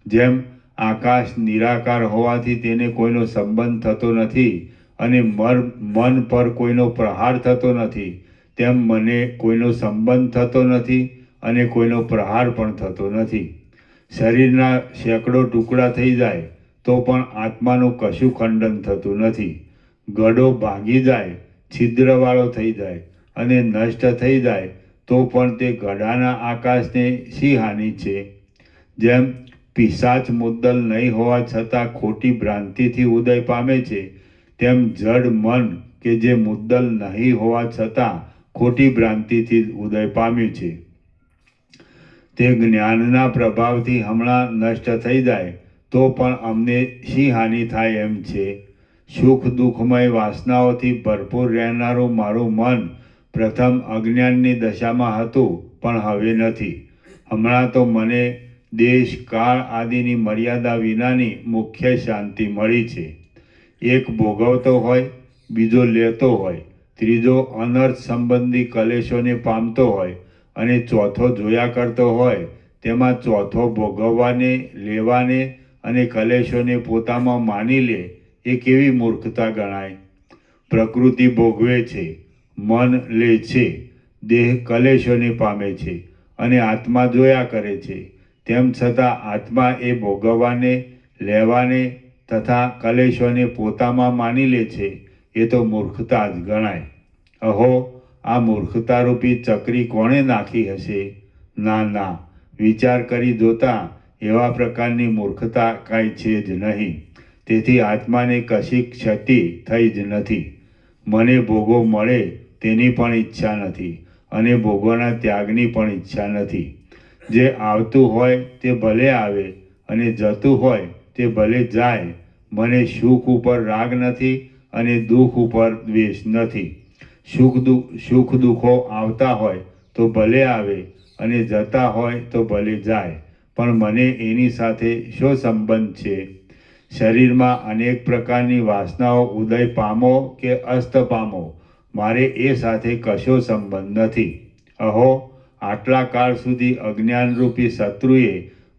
જેમ આકાશ નિરાકાર હોવાથી તેને કોઈનો સંબંધ થતો નથી અને મન પર કોઈનો પ્રહાર થતો નથી, તેમ મને કોઈનો સંબંધ થતો નથી અને કોઈનો પ્રહાર પણ થતો નથી. શરીરના સેંકડો ટુકડા થઈ જાય તો પણ આત્માનું કશું ખંડન થતું નથી. ગડો ભાંગી જાય, છિદ્રવાળો થઈ જાય અને નષ્ટ થઈ જાય તો પણ તે ગડાના આકાશને શી હાનિ છે? જેમ પિશાચ મુદ્દલ નહીં હોવા છતાં ખોટી ભ્રાંતિથી ઉદય પામે છે, તેમ જડ મન કે જે મુદ્દલ નહીં હોવા છતાં ખોટી ભ્રાંતિથી ઉદય પામ્યું છે, તે જ્ઞાનના પ્રભાવથી હમણાં નષ્ટ થઈ જાય તો પણ અમને શી હાનિ થાય એમ છે? સુખ દુઃખમય વાસનાઓથી ભરપૂર રહેનારું મારું મન પ્રથમ અજ્ઞાનની દશામાં હતું, પણ હવે નથી. હમણાં તો મને દેશ કાળ આદિની મર્યાદા વિનાની મુખ્ય શાંતિ મળી છે. એક ભોગવતો હોય, બીજો લેતો હોય, ત્રીજો અનર્થ સંબંધી કલેશોને પામતો હોય અને ચોથો જોયા કરતો હોય, તેમાં ચોથો ભોગવવાને, લેવાને અને કલેશોને પોતામાં માની લે એ કેવી મૂર્ખતા ગણાય? પ્રકૃતિ ભોગવે છે, મન લે છે, દેહ કલેશોને પામે છે અને આત્મા જોયા કરે છે. તેમ છતાં આત્મા એ ભોગવવાને, લેવાને તથા કલેશોને પોતામાં માની લે છે, એ તો મૂર્ખતા જ ગણાય. અહો, આ મૂર્ખતારૂપી ચક્રી કોણે નાખી હશે? ના ના, વિચાર કરી જોતા એવા પ્રકારની મૂર્ખતા કાંઈ છે જ નહીં. તેથી આત્માને કશી ક્ષતિ થઈ જ નથી. મને ભોગો મળે તેની પણ ઈચ્છા નથી અને ભોગોના ત્યાગની પણ ઈચ્છા નથી. જે આવતું હોય તે ભલે આવે અને જતું હોય તે ભલે જાય. મને સુખ ઉપર રાગ નથી અને દુઃખ ઉપર દ્વેષ નથી. સુખ દુઃખો આવતા હોય તો ભલે આવે અને જતા હોય તો ભલે જાય, પણ મને એની સાથે શો સંબંધ છે? શરીરમાં અનેક પ્રકારની વાસનાઓ ઉદય પામો કે અસ્ત પામો, મારે એ સાથે કશો સંબંધ નથી. અહો, આટલા કાળ સુધી અજ્ઞાનરૂપી શત્રુએ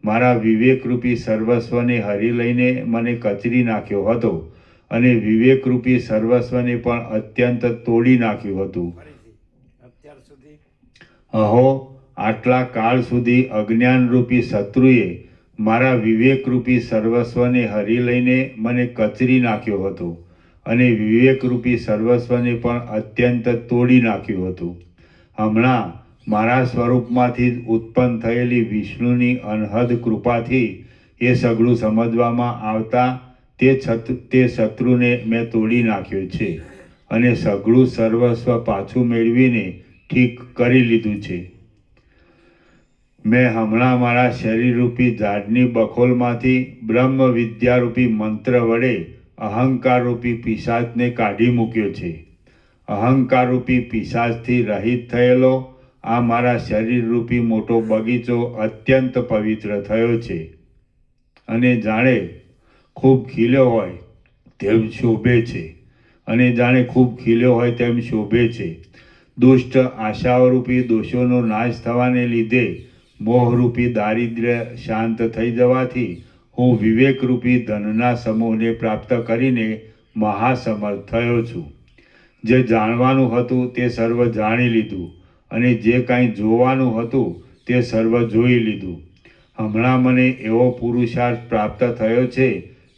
મારા વિવેકરૂપી સર્વસ્વને હરી લઈને મને કચરી નાખ્યો હતો અને વિવેકરૂપી સર્વસ્વને પણ અત્યંત તોડી નાખ્યું હતું. અત્યાર સુધી અહો, આટલા કાળ સુધી અજ્ઞાનરૂપી શત્રુએ મારા વિવેકરૂપી સર્વસ્વને હરી લઈને મને કચરી નાખ્યો હતો અને વિવેકરૂપી સર્વસ્વને પણ અત્યંત તોડી નાખ્યું હતું. હમણાં મારા સ્વરૂપમાંથી જ ઉત્પન્ન થયેલી વિષ્ણુની અનહદ કૃપાથી એ સઘળું સમજવામાં આવતા તે શત્રુને મેં તોડી નાખ્યો છે અને સઘળું સર્વસ્વ પાછું મેળવીને ઠીક કરી લીધું છે. મેં હમણાં મારા શરીરરૂપી ઝાડની બખોલમાંથી બ્રહ્મ વિદ્યારૂપી મંત્ર વડે અહંકારરૂપી પિશાચને કાઢી મૂક્યો છે. અહંકારરૂપી પિશાચથી રહિત થયેલો આ મારા શરીરરૂપી મોટો બગીચો અત્યંત પવિત્ર થયો છે અને જાણે ખૂબ ખીલ્યો હોય તેમ શોભે છે અને જાણે ખૂબ ખીલ્યો હોય તેમ શોભે છે. દુષ્ટ આશાઓરૂપી દોષોનો નાશ થવાને લીધે મોહરૂપી દારિદ્ર્ય શાંત થઈ જવાથી હું વિવેકરૂપી ધનના સમૂહને પ્રાપ્ત કરીને મહાસમર્થ થયો છું. જે જાણવાનું હતું તે સર્વ જાણી લીધું અને જે કાંઈ જોવાનું હતું તે સર્વ જોઈ લીધું. હમણાં મને એવો પુરુષાર્થ પ્રાપ્ત થયો છે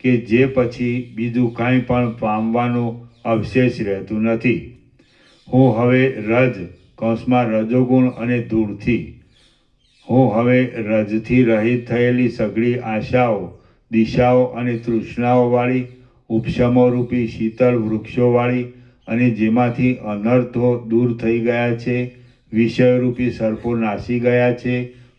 કે જે પછી બીજું કાંઈ પણ પામવાનું અવશેષ રહેતું નથી. હું હવે રજોગુણ અને રજથી રહિત થયેલી સઘળી આશાઓ, દિશાઓ અને તૃષ્ણાઓવાળી ઉપશમોરૂપી શીતળ વૃક્ષોવાળી અને જેમાંથી અનર્થો દૂર થઈ ગયા છે, વિષયરૂપી સર્પો નાસી ગયા છે,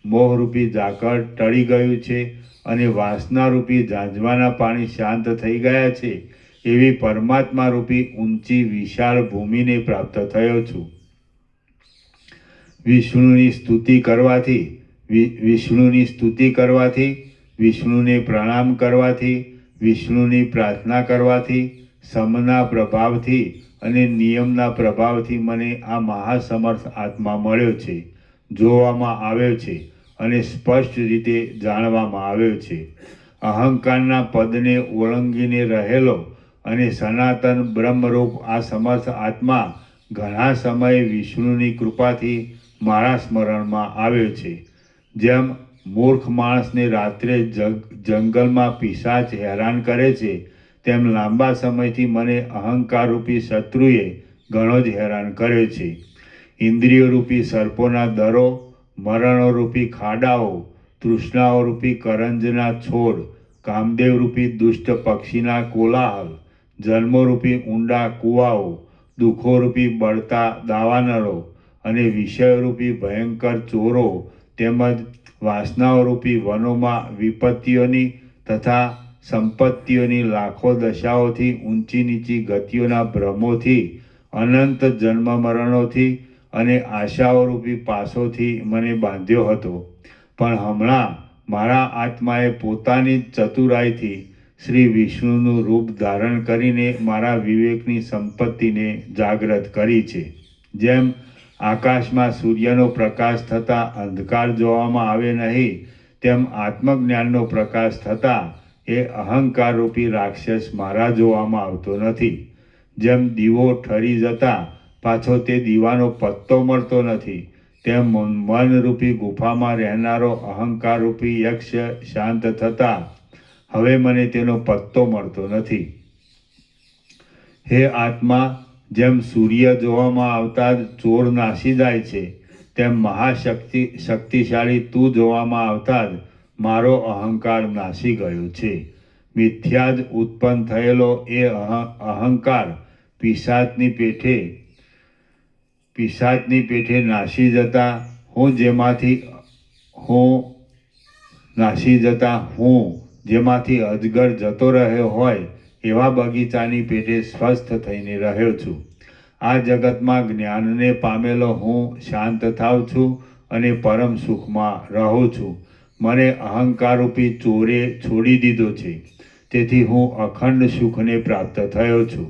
મોહરૂપી ઝાકળ ટળી ગયું છે અને વાસનારૂપી ઝાંઝવાના પાણી શાંત થઈ ગયા છે એવી પરમાત્મારૂપી ઊંચી વિશાળ ભૂમિને પ્રાપ્ત થયો છું. વિષ્ણુની સ્તુતિ કરવાથી, વિષ્ણુને પ્રણામ કરવાથી, વિષ્ણુની પ્રાર્થના કરવાથી, સમના પ્રભાવથી અને નિયમના પ્રભાવથી મને આ મહાસમર્થ આત્મા મળ્યો છે, જોવામાં આવ્યો છે અને સ્પષ્ટ રીતે જાણવામાં આવ્યો છે. અહંકારના પદને ઓળંગીને રહેલો અને સનાતન બ્રહ્મરૂપ આ સમર્થ આત્મા ઘણા સમયે વિષ્ણુની કૃપાથી મારા સ્મરણમાં આવ્યો છે. જેમ મૂર્ખ માણસને રાત્રે જંગલમાં પિશાચ હેરાન કરે છે તેમ લાંબા સમયથી મને અહંકારરૂપી શત્રુએ ઘણો જ હેરાન કર્યો છે. ઇન્દ્રિયોરૂપી સર્પોના દરો, મરણોરૂપી ખાડાઓ, તૃષ્ણાઓરૂપી કરંજના છોડ, કામદેવરૂપી દુષ્ટ પક્ષીના કોલાહલ, જન્મોરૂપી ઊંડા કૂવાઓ, દુઃખોરૂપી બળતા દાવાનળો અને વિષયરૂપી ભયંકર ચોરો તેમજ વાસનાઓરૂપી વનોમાં વિપત્તિઓની તથા સંપત્તિઓની લાખો દશાઓથી ઊંચી નીચી ગતિઓના ભ્રમોથી, અનંત જન્મ મરણોથી અને આશાઓરૂપી પાસોથી મને બાંધ્યો હતો. પણ હમણાં મારા આત્માએ પોતાની જ ચતુરાઈથી શ્રી વિષ્ણુનું રૂપ ધારણ કરીને મારા વિવેકની સંપત્તિને જાગૃત કરી છે. જેમ આકાશમાં સૂર્યનો પ્રકાશ થતાં અંધકાર જોવામાં આવે નહીં તેમ આત્મજ્ઞાનનો પ્રકાશ થતાં એ અહંકારરૂપી રાક્ષસ મારા જોવામાં આવતો નથી. જેમ દીવો ઠરી જતાં પાછો તે દીવાનો પત્તો મળતો નથી તેમ મનરૂપી ગુફામાં રહેનારો અહંકારરૂપી યક્ષ શાંત થતાં હવે મને તેનો પત્તો મળતો નથી. હે આત્મા, જેમ સૂર્ય જોવામાં આવતા જ ચોર નાસી જાય છે તેમ શક્તિશાળી તું જોવામાં આવતા જ મારો અહંકાર નાસી ગયો છે. મિથ્યા જ ઉત્પન્ન થયેલો એ અહંકાર પિશાચની પેઠે નાસી જતા હું જેમાંથી અજગર જતો રહ્યો હોય એવા બગીચાની પેઠે સ્વસ્થ થઈને રહ્યો છું. આ જગતમાં જ્ઞાનને પામેલો હું શાંત થાવ છું અને પરમ સુખમાં રહું છું. મને અહંકારરૂપી ચોરે છોડી દીધો છે, તેથી હું અખંડ સુખને પ્રાપ્ત થયો છું.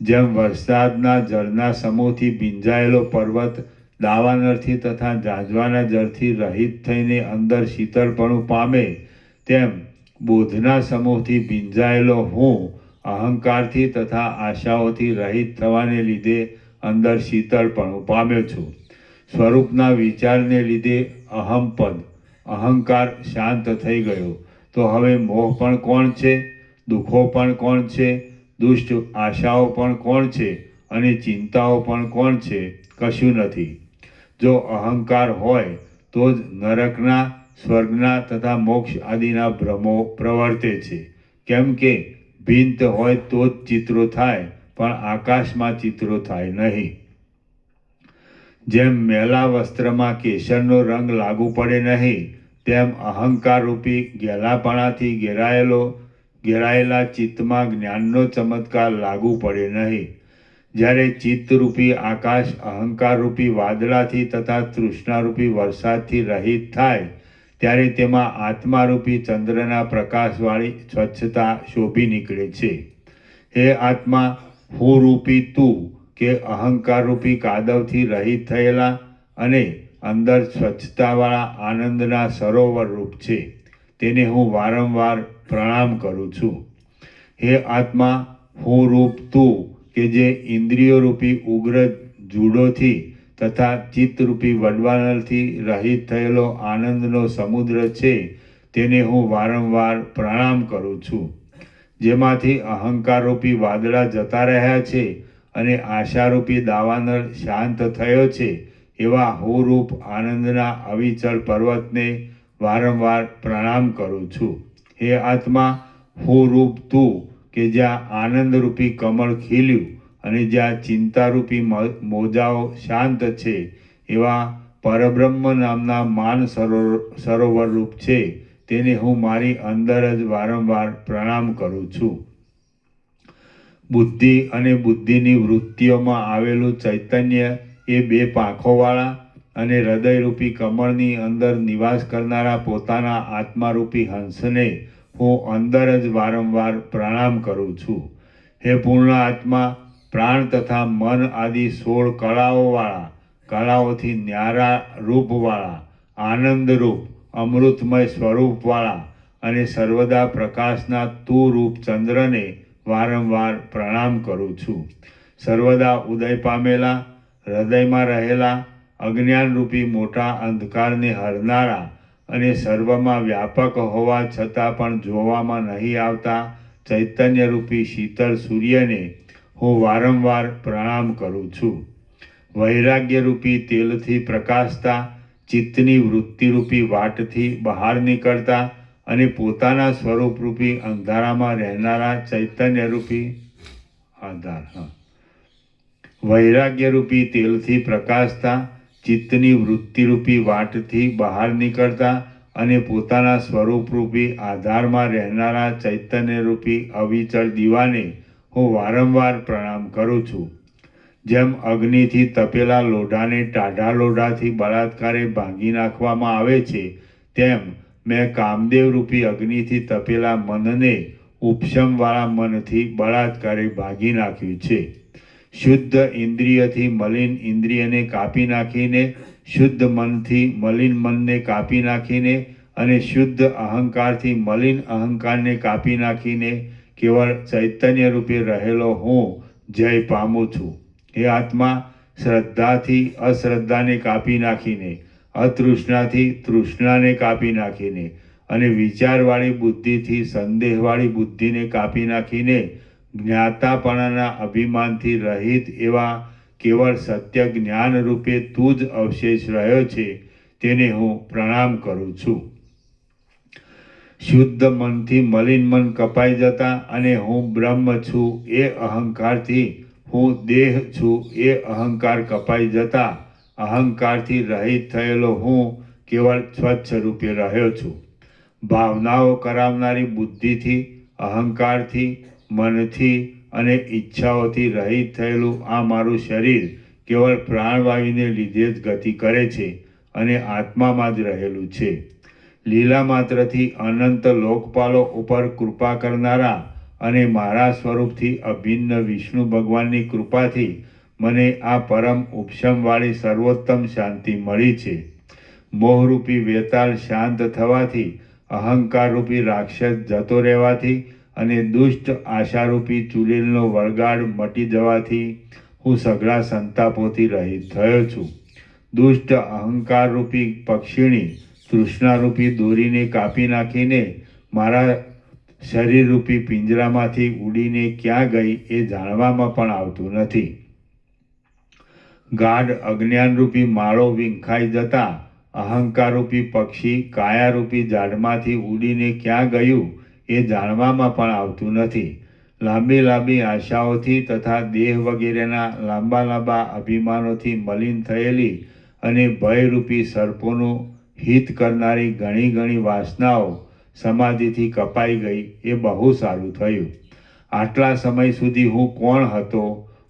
જેમ વરસાદના જળના સમૂહથી ભીંજાયેલો પર્વત દાવાનળથી તથા ઝાંઝવાના જળથી રહિત થઈને અંદર શીતળપણું પામે, તેમ બોધના સમૂહથી ભીંજાયેલો હું અહંકારથી તથા આશાઓથી રહિત થવાને લીધે અંદર શીતળપણું પામ્યો છું. સ્વરૂપના વિચારને લીધે અહમપદ અહંકાર શાંત થઈ ગયો. તો હવે મોહ પણ કોણ છે? દુઃખો પણ કોણ છે? દુષ્ટ આશાઓ પણ કોણ છે? અને ચિંતાઓ પણ કોણ છે? કશું નથી. જો અહંકાર હોય તો જ નરકના, સ્વર્ગના તથા મોક્ષ આદિના ભ્રમો પ્રવર્તે છે. કેમ કે ભિન્ત હોય તો જ ચિત્રો થાય, પણ આકાશમાં ચિત્રો થાય નહીં. જેમ મેલા વસ્ત્રમાં કેસરનો રંગ લાગુ પડે નહીં, તેમ અહંકાર રૂપી ઘેલાપણાથી ઘેરાયેલા ચિત્તમાં જ્ઞાનનો ચમત્કાર લાગુ પડે નહીં. જ્યારે ચિત્તરૂપી આકાશ અહંકારરૂપી વાદળાથી તથા તૃષ્ણારૂપી વરસાદથી રહિત થાય, ત્યારે તેમાં આત્મારૂપી ચંદ્રના પ્રકાશવાળી સ્વચ્છતા શોભી નીકળે છે. હે આત્મા, હું રૂપી તું કે અહંકારરૂપી કાદવથી રહિત થયેલા અને અંદર સ્વચ્છતાવાળા આનંદના સરોવર રૂપ છે, તેને હું વારંવાર પ્રણામ કરું છું. હે આત્મા, હું રૂપ તું કે જે ઇન્દ્રિયોરૂપી ઉગ્ર જૂડોથી તથા ચિત્તરૂપી વડવાનળથી રહિત થયેલો આનંદનો સમુદ્ર છે, તેને હું વારંવાર પ્રણામ કરું છું. જેમાંથી અહંકારરૂપી વાદળા જતા રહ્યા છે અને આશારૂપી દાવાનળ શાંત થયો છે, એવા હું રૂપ આનંદના અવિચળ પર્વતને વારંવાર પ્રણામ કરું છું. હે આત્મા, હું રૂપ તું કે જ્યાં આનંદરૂપી કમળ ખીલ્યું અને જ્યાં ચિંતારૂપી મોજાઓ શાંત છે, એવા પરબ્રહ્મ નામના માન સરોવર રૂપ છે, તેને હું મારી અંદર જ વારંવાર પ્રણામ કરું છું. બુદ્ધિ અને બુદ્ધિની વૃત્તિઓમાં આવેલું ચૈતન્ય એ બે પાંખોવાળા અને હૃદયરૂપી કમળની અંદર નિવાસ કરનારા પોતાના આત્મારૂપી હંસને હું અંદર જ વારંવાર પ્રણામ કરું છું. હે પૂર્ણ આત્મા, પ્રાણ તથા મન આદિ 16 કળાઓવાળા, કળાઓથી ન્યારા રૂપવાળા, આનંદરૂપ અમૃતમય સ્વરૂપવાળા અને સર્વદા પ્રકાશના તું રૂપ ચંદ્રને વારંવાર પ્રણામ કરું છું. સર્વદા ઉદય પામેલા, હૃદયમાં રહેલા, અજ્ઞાનરૂપી મોટા અંધકારને હરનારા અને સર્વમાં વ્યાપક હોવા છતાં પણ જોવામાં નહીં આવતા ચૈતન્યરૂપી શીતળ સૂર્યને હું વારંવાર પ્રણામ કરું છું. વૈરાગ્યરૂપી તેલથી પ્રકાશતા, ચિત્તની વૃત્તિરૂપી વાટથી બહાર નીકળતા અને પોતાના સ્વરૂપરૂપી અંધારામાં રહેનારા ચૈતન્યરૂપી વૈરાગ્યરૂપી તેલથી પ્રકાશતા, ચિત્તની વૃત્તિરૂપી વાટથી બહાર નીકળતા અને પોતાના સ્વરૂપરૂપી આધારમાં રહેનારા ચૈતન્યરૂપી અવિચળ દીવાને હું વારંવાર પ્રણામ કરું છું. જેમ અગ્નિથી તપેલા લોઢાને ટાઢા લોઢાથી બળાત્કારે ભાંગી નાખવામાં આવે છે, તેમ મેં કામદેવરૂપી અગ્નિથી તપેલા મનને ઉપશમવાળા મનથી બળાત્કારે ભાંગી નાખ્યું છે. શુદ્ધ ઇન્દ્રિયથી મલિન ઇન્દ્રિયને કાપી નાખીને, શુદ્ધ મનથી મલિન મનને કાપી નાખીને અને શુદ્ધ અહંકારથી મલિન અહંકારને કાપી નાખીને કેવળ ચૈતન્ય રૂપે રહેલો હું જય પામું છું. હે આત્મા, શ્રદ્ધાથી અશ્રદ્ધાને કાપી નાખીને, અતૃષ્ણાથી તૃષ્ણાને કાપી નાખીને અને વિચારવાળી બુદ્ધિથી સંદેહવાળી બુદ્ધિને કાપી નાખીને જ્ઞાતાપણાના અભિમાનથી રહિત એવા કેવળ સત્ય જ્ઞાન રૂપે તું જ અવશેષ રહ્યો છે, તેને હું પ્રણામ કરું છું. શુદ્ધ મનથી મલિન મન કપાઈ જતા અને હું બ્રહ્મ છું એ અહંકારથી હું દેહ છું એ અહંકાર કપાઈ જતા અહંકારથી રહિત થયેલો હું કેવળ સ્વચ્છ રૂપે રહ્યો છું. ભાવનાઓ કરાવનારી બુદ્ધિથી, અહંકારથી, મનથી અને ઈચ્છાઓથી રહિત થયેલું આ મારું શરીર કેવળ પ્રાણવાયુને લીધે જ ગતિ કરે છે અને આત્મામાં જ રહેલું છે. લીલા માત્રથી અનંત લોકપાલો ઉપર કૃપા કરનારા અને મારા સ્વરૂપથી અભિન્ન વિષ્ણુ ભગવાનની કૃપાથી મને આ પરમ ઉપશમવાળી સર્વોત્તમ શાંતિ મળી છે. મોહરૂપી વેતાળ શાંત થવાથી, અહંકારરૂપી રાક્ષસ જતો રહેવાથી અને દુષ્ટ આશારૂપી ચુડેલનો વળગાડ મટી જવાથી હું સઘળા સંતાપોથી રહિત થયો છું. દુષ્ટ અહંકારરૂપી પક્ષીણી તૃષ્ણારૂપી દોરીને કાપી નાખીને મારા શરીરરૂપી પિંજરામાંથી ઉડીને ક્યાં ગઈ એ જાણવામાં પણ આવતું નથી. ગાઢ અજ્ઞાનરૂપી માળો વિંખાઈ જતા અહંકારરૂપી પક્ષી કાયારૂપી ઝાડમાંથી ઉડીને ક્યાં ગયું એ જાણવામાં પણ આવતું નથી. લાંબી લાંબી આશાઓથી તથા દેહ વગેરેના લાંબા લાંબા અભિમાનોથી મલિન થયેલી અને ભયરૂપી સર્પોનું હિત કરનારી ઘણી ઘણી વાસનાઓ સમાધિથી કપાઈ ગઈ એ બહુ સારું થયું. આટલા સમય સુધી હું કોણ હતો?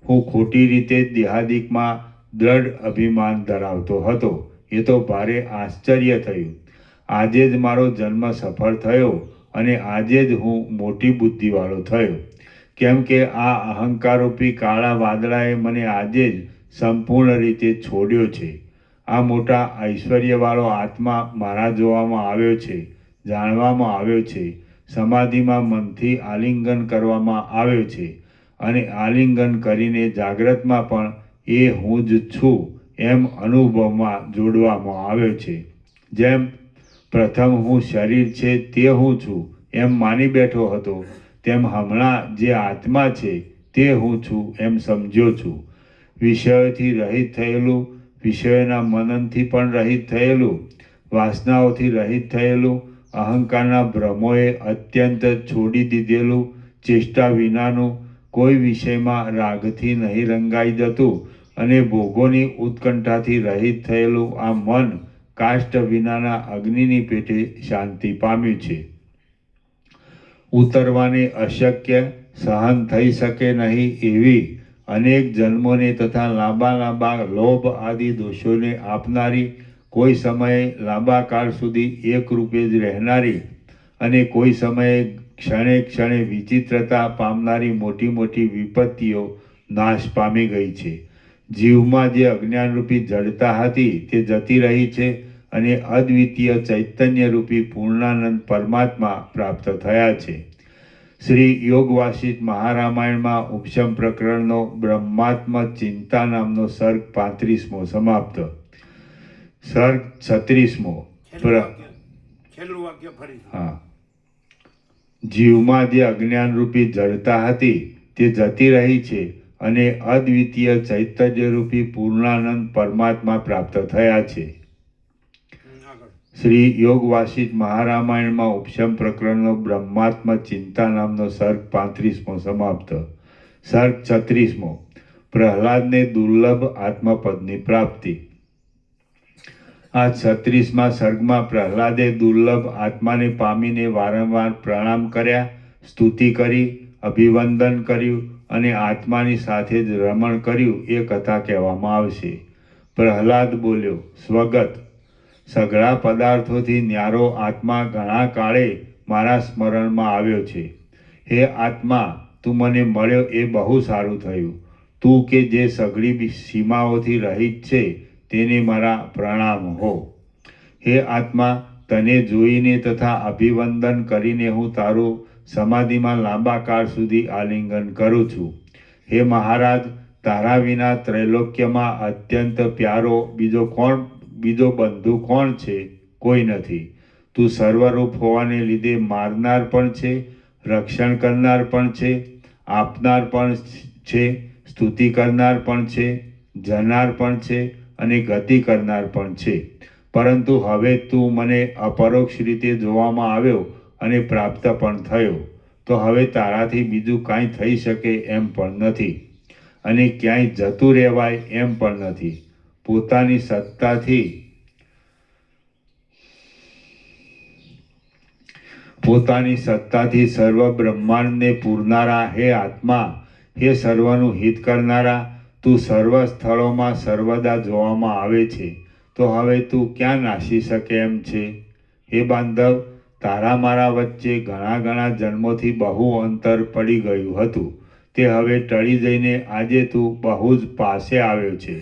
હું ખોટી રીતે દેહાદિકમાં દ્રઢ અભિમાન ધરાવતો હતો. એ તો ભારે આશ્ચર્ય થયું. આજે જ મારો જન્મ સફળ થયો અને આજે જ હું મોટી બુદ્ધિવાળો થયો. કેમ કે આ અહંકારરૂપી કાળા વાદળાએ મને આજે જ સંપૂર્ણ રીતે છોડ્યો છે. આ મોટા ઐશ્વર્યવાળો આત્મા મારા જોવામાં આવ્યો છે, જાણવામાં આવ્યો છે, સમાધિમાં મનથી આલિંગન કરવામાં આવ્યો છે અને આલિંગન કરીને જાગ્રતમાં પણ એ હું જ છું એમ અનુભવમાં જોડવામાં આવ્યો છે. જેમ પ્રથમ હું શરીર છે તે હું છું એમ માની બેઠો હતો, તેમ હમણાં જે આત્મા છે તે હું છું એમ સમજ્યો છું. વિષયોથી રહિત થયેલું, વિષયોના મનનથી પણ રહિત થયેલું, વાસનાઓથી રહિત થયેલું, અહંકારના ભ્રમોએ અત્યંત છોડી દીધેલું, ચેષ્ટા વિનાનું, કોઈ વિષયમાં રાગથી નહીં રંગાઈ જતું અને ભોગોની ઉત્કંઠાથી રહિત થયેલું આ મન કાષ્ટ વિનાના અગ્નિની પેટે શાંતિ પામ્યું છે. ઉતરવાને અશક્ય, સહન થઈ શકે નહીં એવી અનેક જન્મોને તથા લાંબા લાંબા લોભ આદિ દોષોને આપનારી, કોઈ સમયે લાંબા કાળ સુધી એક રૂપે જ રહેનારી અને કોઈ સમયે ક્ષણે ક્ષણે વિચિત્રતા પામનારી મોટી મોટી વિપત્તિઓ નાશ પામી ગઈ છે. જીવમાં જે અજ્ઞાનરૂપી જડતા હતી તે જતી રહી છે અને અદ્વિતીય ચૈતન્યરૂપી પૂર્ણાનંદ પરમાત્મા પ્રાપ્ત થયા છે. શ્રી યોગ વાસિષ્ઠ મહારામાયણમાં ઉપશમ પ્રકરણનો બ્રહ્માત્મ ચિંતા નામનો સર્ગ 35મો સમાપ્ત. સર્ગ 36મો. છેલ્લું વાક્ય ફરી. હા. જીવમાં જે અજ્ઞાનરૂપી જડતા હતી તે જતી રહી છે અને અદ્વિતીય ચૈતન્યરૂપી પૂર્ણાનંદ પરમાત્મા પ્રાપ્ત થયા છે. શ્રી યોગ વાસિષ્ઠ મહારામાયણમાં ઉપશમ પ્રકરણનો બ્રહ્માત્મ ચિંતા નામનો સર્ગ 35મો સમાપ્ત. સર્ગ 36મો. પ્રહલાદને દુર્લભ આત્મપદની પ્રાપ્તિ. આ 36મા સર્ગમાં પ્રહલાદે દુર્લભ આત્માને પામીને વારંવાર પ્રણામ કર્યા, સ્તુતિ કરી, અભિવંદન કર્યું અને આત્માની સાથે જ રમણ કર્યું એ કથા કહેવામાં આવશે. પ્રહલાદ બોલ્યો, સ્વગત, સઘળા પદાર્થોથી ન્યારો આત્મા ઘણા કાળે મારા સ્મરણમાં આવ્યો છે. હે આત્મા, તું મને મળ્યો એ બહુ સારું થયું. તું કે જે સઘળી સીમાઓથી રહિત છે તેને મારા પ્રણામ હો. હે આત્મા, તને જોઈને તથા અભિવંદન કરીને હું તારું સમાધિમાં લાંબા કાળ સુધી આલિંગન કરું છું. હે મહારાજ, તારા વિના ત્રૈલોક્યમાં અત્યંત પ્યારો બીજો બંધુ કોણ છે? કોઈ નથી. તું સર્વરૂપ હોવાને લીધે મારનાર પણ છે, રક્ષણ કરનાર પણ છે, આપનાર પણ છે, સ્તુતિ કરનાર પણ છે, જનાર પણ છે અને ગતિ કરનાર પણ છે. પરંતુ હવે તું મને અપરોક્ષ રીતે જોવામાં આવ્યો અને પ્રાપ્ત પણ થયો, તો હવે તારાથી બીજું કાંઈ થઈ શકે એમ પણ નથી અને ક્યાંય જતું રહેવાય એમ પણ નથી. પોતાની સત્તાથી સર્વ બ્રહ્માંડને પૂરનારા હે આત્મા, હે સર્વનું હિત કરનારા, તું સર્વ સ્થળોમાં સર્વદા જોવામાં આવે છે, તો હવે તું ક્યાં નાસી શકે એમ છે? હે બાંધવ, તારા મારા વચ્ચે ઘણા ઘણા જન્મોથી બહુ અંતર પડી ગયું હતું. તે હવે ટળી જઈને આજે તું બહુ જ પાસે આવ્યો છે.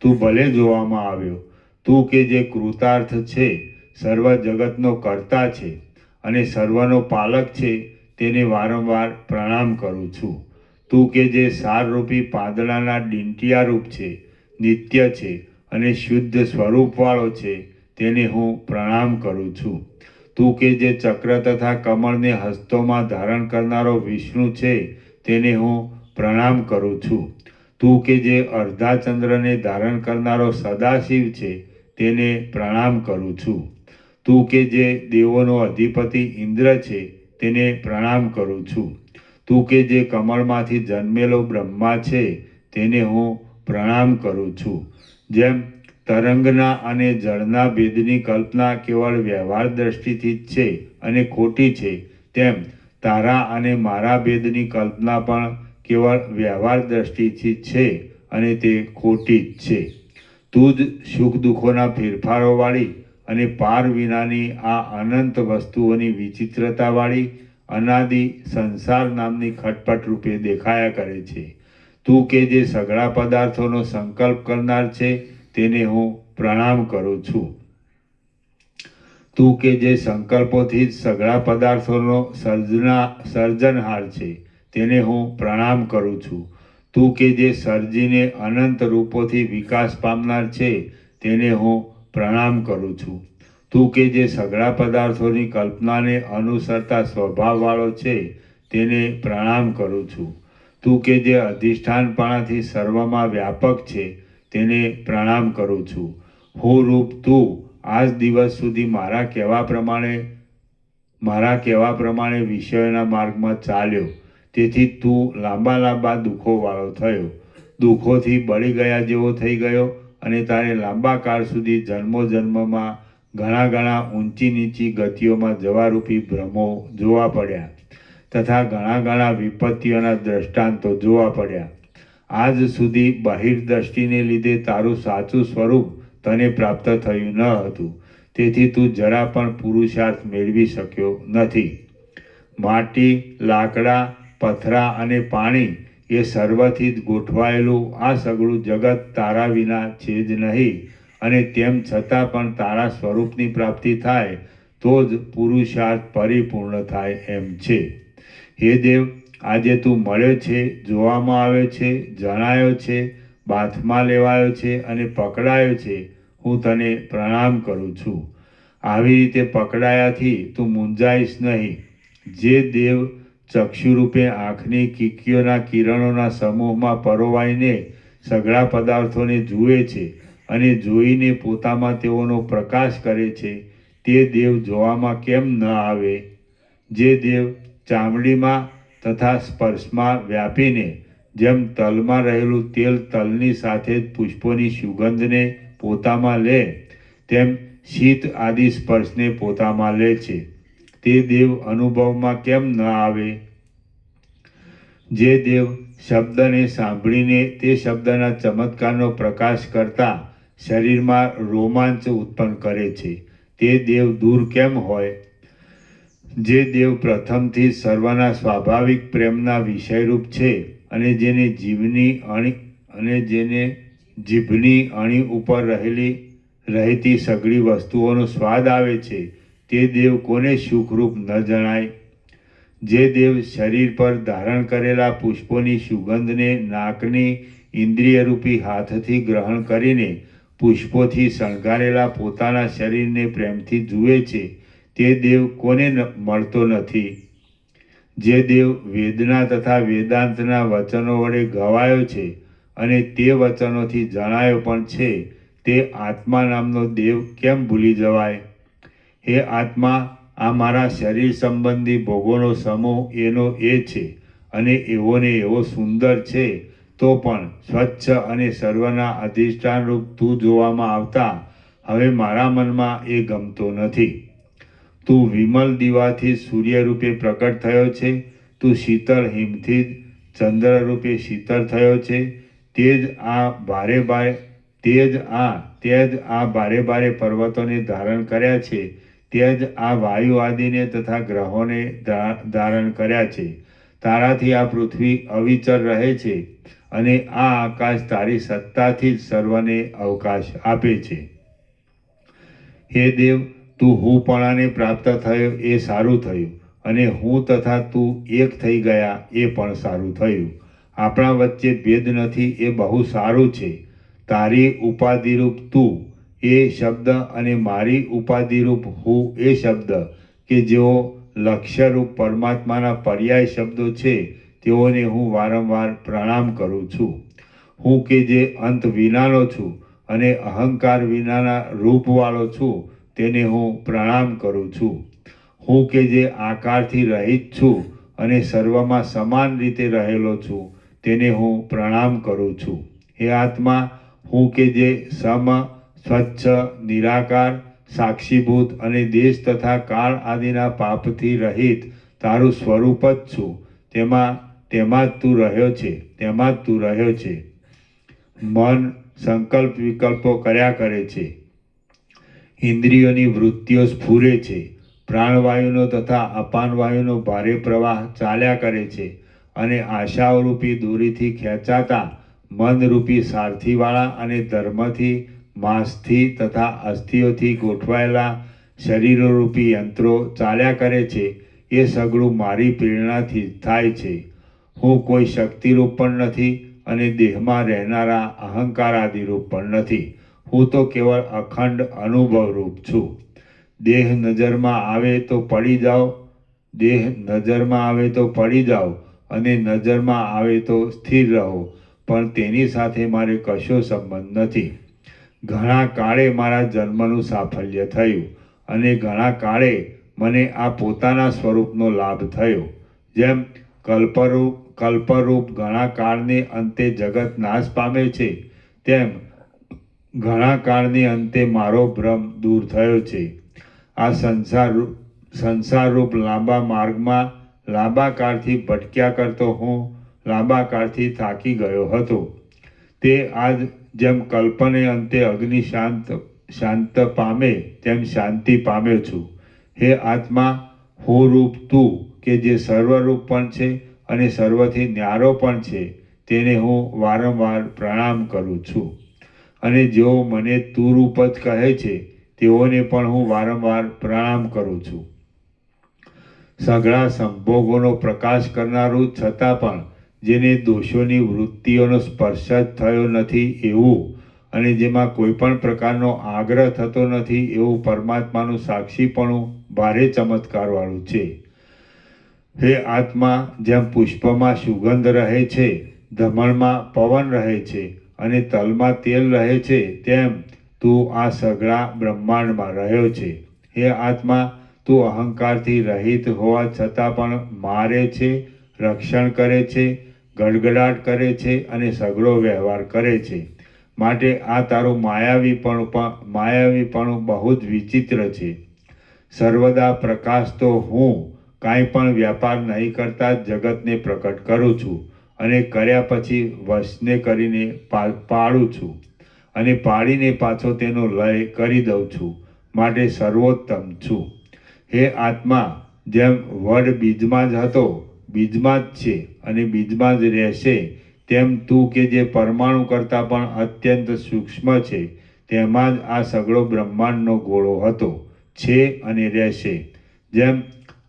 તું ભલે જોવામાં આવ્યો. તું કે જે કૃતાર્થ છે, સર્વ જગતનો કર્તા છે અને સર્વનો પાલક છે, તેને વારંવાર પ્રણામ કરું છું. તું કે જે સારરૂપી પાંદડાના ડીંટિયા રૂપ છે, નિત્ય છે અને શુદ્ધ સ્વરૂપવાળો છે, તેને હું પ્રણામ કરું છું. તું કે જે ચક્ર તથા કમળને હસ્તોમાં ધારણ કરનારો વિષ્ણુ છે, તેને હું પ્રણામ કરું છું. તું કે જે અર્ધા ચંદ્રને ધારણ કરનારો સદાશિવ છે, તેને પ્રણામ કરું છું. તું કે જે દેવોનો અધિપતિ ઇન્દ્ર છે, તેને પ્રણામ કરું છું. તું કે જે કમળમાંથી જન્મેલો બ્રહ્મા છે, તેને હું પ્રણામ કરું છું. જેમ તરંગના અને જળના ભેદની કલ્પના કેવળ વ્યવહાર દ્રષ્ટિથી જ છે અને ખોટી છે, તેમ તારા અને મારા ભેદની કલ્પના પણ કેવળ વ્યવહાર દ્રષ્ટિથી છે અને તે ખોટી જ છે. તું જ સુખ દુઃખોના ફેરફારોવાળી અને પાર વિનાની આ અનંત વસ્તુઓની વિચિત્રતાવાળી અનાદિ સંસાર નામની ખટપટ રૂપે દેખાયા કરે છે. તું કે જે સઘળા પદાર્થોનો સંકલ્પ કરનાર છે, તેને હું પ્રણામ કરું છું. તું કે જે સંકલ્પોથી જ સઘળા પદાર્થોનો સર્જનહાર છે, તેને હું પ્રણામ કરું છું. તું કે જે સર્જીને અનંત રૂપોથી વિકાસ પામનાર છે, તેને હું પ્રણામ કરું છું. તું કે જે સઘળા પદાર્થોની કલ્પનાને અનુસરતા સ્વભાવવાળો છે, તેને પ્રણામ કરું છું. તું કે જે અધિષ્ઠાનપણાથી સર્વમાં વ્યાપક છે, તેને પ્રણામ કરું છું. હું રૂપ તું આજ દિવસ સુધી મારા કહેવા પ્રમાણે વિષયોના માર્ગમાં ચાલ્યો. તેથી તું લાંબા લાંબા દુઃખોવાળો થયો, દુઃખોથી બળી ગયા જેવો થઈ ગયો અને તારે લાંબા કાળ સુધી જન્મો જન્મમાં ઘણા ઘણા ઊંચી નીચી ગતિઓમાં જવારૂપી ભ્રમો જોવા પડ્યા તથા ઘણા ઘણા વિપત્તિઓના દ્રષ્ટાંતો જોવા પડ્યા. આજ સુધી બહિર્દ્રષ્ટિને લીધે તારું સાચું સ્વરૂપ તને પ્રાપ્ત થયું ન હતું. તેથી તું જરા પણ પુરુષાર્થ મેળવી શક્યો નથી. માટી, લાકડા, પથરા અને પાણી એ સર્વથી જ ગોઠવાયેલું આ સઘળું જગત તારા વિના છે જ નહીં, અને તેમ છતાં પણ તારા સ્વરૂપની પ્રાપ્તિ થાય તો જ પુરુષાર્થ પરિપૂર્ણ થાય એમ છે. હે દેવ, આજે તું મળ્યો છે, જોવામાં આવ્યો છે, જણાયો છે, બાથમાં લેવાયો છે અને પકડાયો છે. હું તને પ્રણામ કરું છું. આવી રીતે પકડાયાથી તું મૂંઝાઈશ નહીં. જે દેવ ચક્ષુરૂપે આંખની કીકીઓના કિરણોના સમૂહમાં પરોવાઈને સઘળા પદાર્થોને જુએ છે અને જોઈને પોતામાં તેઓનો પ્રકાશ કરે છે, તે દેવ જોવામાં કેમ ન આવે? જે દેવ ચામડીમાં તથા સ્પર્શમાં વ્યાપીને જેમ તલમાં રહેલું તેલ તલની સાથે જ પુષ્પોની સુગંધને પોતામાં લે, તેમ શીત આદિ સ્પર્શને પોતામાં લે છે, તે દેવ અનુભવમાં કેમ ન આવે? જે દેવ શબ્દને સાંભળીને તે શબ્દના ચમત્કારનો પ્રકાશ કરતા શરીરમાં રોમાંચ ઉત્પન્ન કરે છે, તે દેવ દૂર કેમ હોય? જે દેવ પ્રથમથી સર્વના સ્વાભાવિક પ્રેમના વિષયરૂપ છે અને જેને જીભની અણી ઉપર રહેતી સઘળી વસ્તુઓનો સ્વાદ આવે છે, તે દેવ કોને સુખરૂપ ન જણાય? જે દેવ શરીર પર ધારણ કરેલા પુષ્પોની સુગંધને નાકની ઇન્દ્રિયરૂપી હાથથી ગ્રહણ કરીને પુષ્પોથી શણગારેલા પોતાના શરીરને પ્રેમથી જુએ છે, તે દેવ કોને મળતો નથી? જે દેવ વેદના તથા વેદાંતના વચનો વડે ગવાયો છે અને તે વચનોથી જણાયો પણ છે, તે આત્મા નામનો દેવ કેમ ભૂલી જવાય? હે આત્મા, આ મારા શરીર સંબંધી ભોગોનો સમૂહ એનો એ છે અને એવોને એવો સુંદર છે, તો પણ સ્વચ્છ અને સર્વના અધિષ્ઠાનરૂપ તું જોવામાં આવતા હવે મારા મનમાં એ ગમતો નથી. તું વિમલ દીવાથી સૂર્યરૂપે પ્રકટ થયો છે, તું શીતળ હિમથી ચંદ્રરૂપે શીતળ થયો છે, તે જ આ ભારે ભારે પર્વતોને ધારણ કર્યા છે, તે જ આ વાયુ આદિને તથા ગ્રહોને ધારણ કર્યા છે. તારાથી આ પૃથ્વી અવિચર રહે છે અને આ આકાશ તારી સત્તાથી જ સર્વને અવકાશ આપે છે. હે દેવ, તું હુંપણાને પ્રાપ્ત થયો એ સારું થયું, અને હું તથા તું એક થઈ ગયા એ પણ સારું થયું. આપણા વચ્ચે ભેદ નથી એ બહુ સારું છે. તારી ઉપાધિરૂપ તું એ શબ્દ અને મારી ઉપાધિરૂપ હું એ શબ્દ કે જેઓ લક્ષ્યરૂપ પરમાત્માના પર્યાય શબ્દો છે તેઓને હું વારંવાર પ્રણામ કરું છું. હું કે જે અંત વિનાનો છું અને અહંકાર વિનાના રૂપવાળો છું તેને હું પ્રણામ કરું છું. હું કે જે આકારથી રહિત છું અને સર્વમાં સમાન રીતે રહેલો છું તેને હું પ્રણામ કરું છું. હે આત્મા, હું કે જે સમ, સ્વચ્છ, નિરાકાર, સાક્ષીભૂત અને દેશ તથા કાળ આદિના પાપથી રહિત તારું સ્વરૂપ જ છું, તેમાં જ તું રહ્યો છે. મન સંકલ્પ વિકલ્પો કર્યા કરે છે, ઇન્દ્રિયોની વૃત્તિઓ સ્ફુરે છે, પ્રાણવાયુનો તથા અપાનવાયુનો ભારે પ્રવાહ ચાલ્યા કરે છે, અને આશાઓરૂપી દોરીથી ખેંચાતા મનરૂપી સારથીવાળા અને ધર્મથી, માંસથી તથા અસ્થિઓથી ગોઠવાયેલા શરીરોરૂપી યંત્રો ચાલ્યા કરે છે. એ સગળું મારી પ્રેરણાથી જ થાય છે. હું કોઈ શક્તિરૂપ પણ નથી અને દેહમાં રહેનારા અહંકાર આદિરૂપ પણ નથી. હું તો કેવળ અખંડ અનુભવરૂપ છું. દેહ નજરમાં આવે તો પડી જાઓ અને નજરમાં આવે તો સ્થિર રહો, પણ તેની સાથે મારે કશો સંબંધ નથી. ઘણા કાળે મારા જન્મનું સાફલ્ય થયું અને ઘણા કાળે મને આ પોતાના સ્વરૂપનો લાભ થયો. જેમ કલ્પરૂપ ઘણા કાળને અંતે જગત નાશ પામે છે, તેમ ઘણા કાળને અંતે મારો ભ્રમ દૂર થયો છે. આ સંસારરૂપ લાંબા માર્ગમાં લાંબા કાળથી ભટક્યા કરતો હું લાંબા કાળથી થાકી ગયો હતો. તે આજ જેમ કલ્પને અંતે અગ્નિ શાંત પામે તેમ શાંતિ પામ્યો છું. હે આત્મા, હું રૂપ તું કે જે સર્વરૂપ પણ છે અને સર્વથી ન્યારો પણ છે તેને હું વારંવાર પ્રણામ કરું છું. અને જેઓ મને તું રૂપ જ કહે છે તેઓને પણ હું વારંવાર પ્રણામ કરું છું. સઘળા સંભોગોનો પ્રકાશ કરનારું છતાં પણ જેને દોષોની વૃત્તિઓનો સ્પર્શ જ થયો નથી એવું, અને જેમાં કોઈ પણ પ્રકારનો આગ્રહ થતો નથી એવું પરમાત્માનું સાક્ષીપણું ભારે ચમત્કારવાળું છે. હે આત્મા, જેમ પુષ્પમાં સુગંધ રહે છે, ધમણમાં પવન રહે છે અને તલમાં તેલ રહે છે, તેમ તું આ સઘળા બ્રહ્માંડમાં રહ્યો છે. હે આત્મા, તું અહંકારથી રહિત હોવા છતાં પણ મારે છે, રક્ષણ કરે છે, ગડગડાટ કરે છે અને સઘળો વ્યવહાર કરે છે. માટે આ તારું માયાવીપણું બહુ જ વિચિત્ર છે. સર્વદા પ્રકાશ તો હું કાંઈ પણ વ્યાપાર નહીં કરતા જગતને પ્રકટ કરું છું, અને કર્યા પછી વશને કરીને પાડું છું, અને પાડીને પાછો તેનો લય કરી દઉં છું. માટે સર્વોત્તમ છું. હે આત્મા, જેમ વડ બીજમાં જ હતો, બીજમાં જ છે અને બીજમાં જ રહેશે, તેમ તું કે જે પરમાણુ કરતાં પણ અત્યંત સૂક્ષ્મ છે તેમાં જ આ સઘળો બ્રહ્માંડનો ગોળો હતો, છે અને રહેશે. જેમ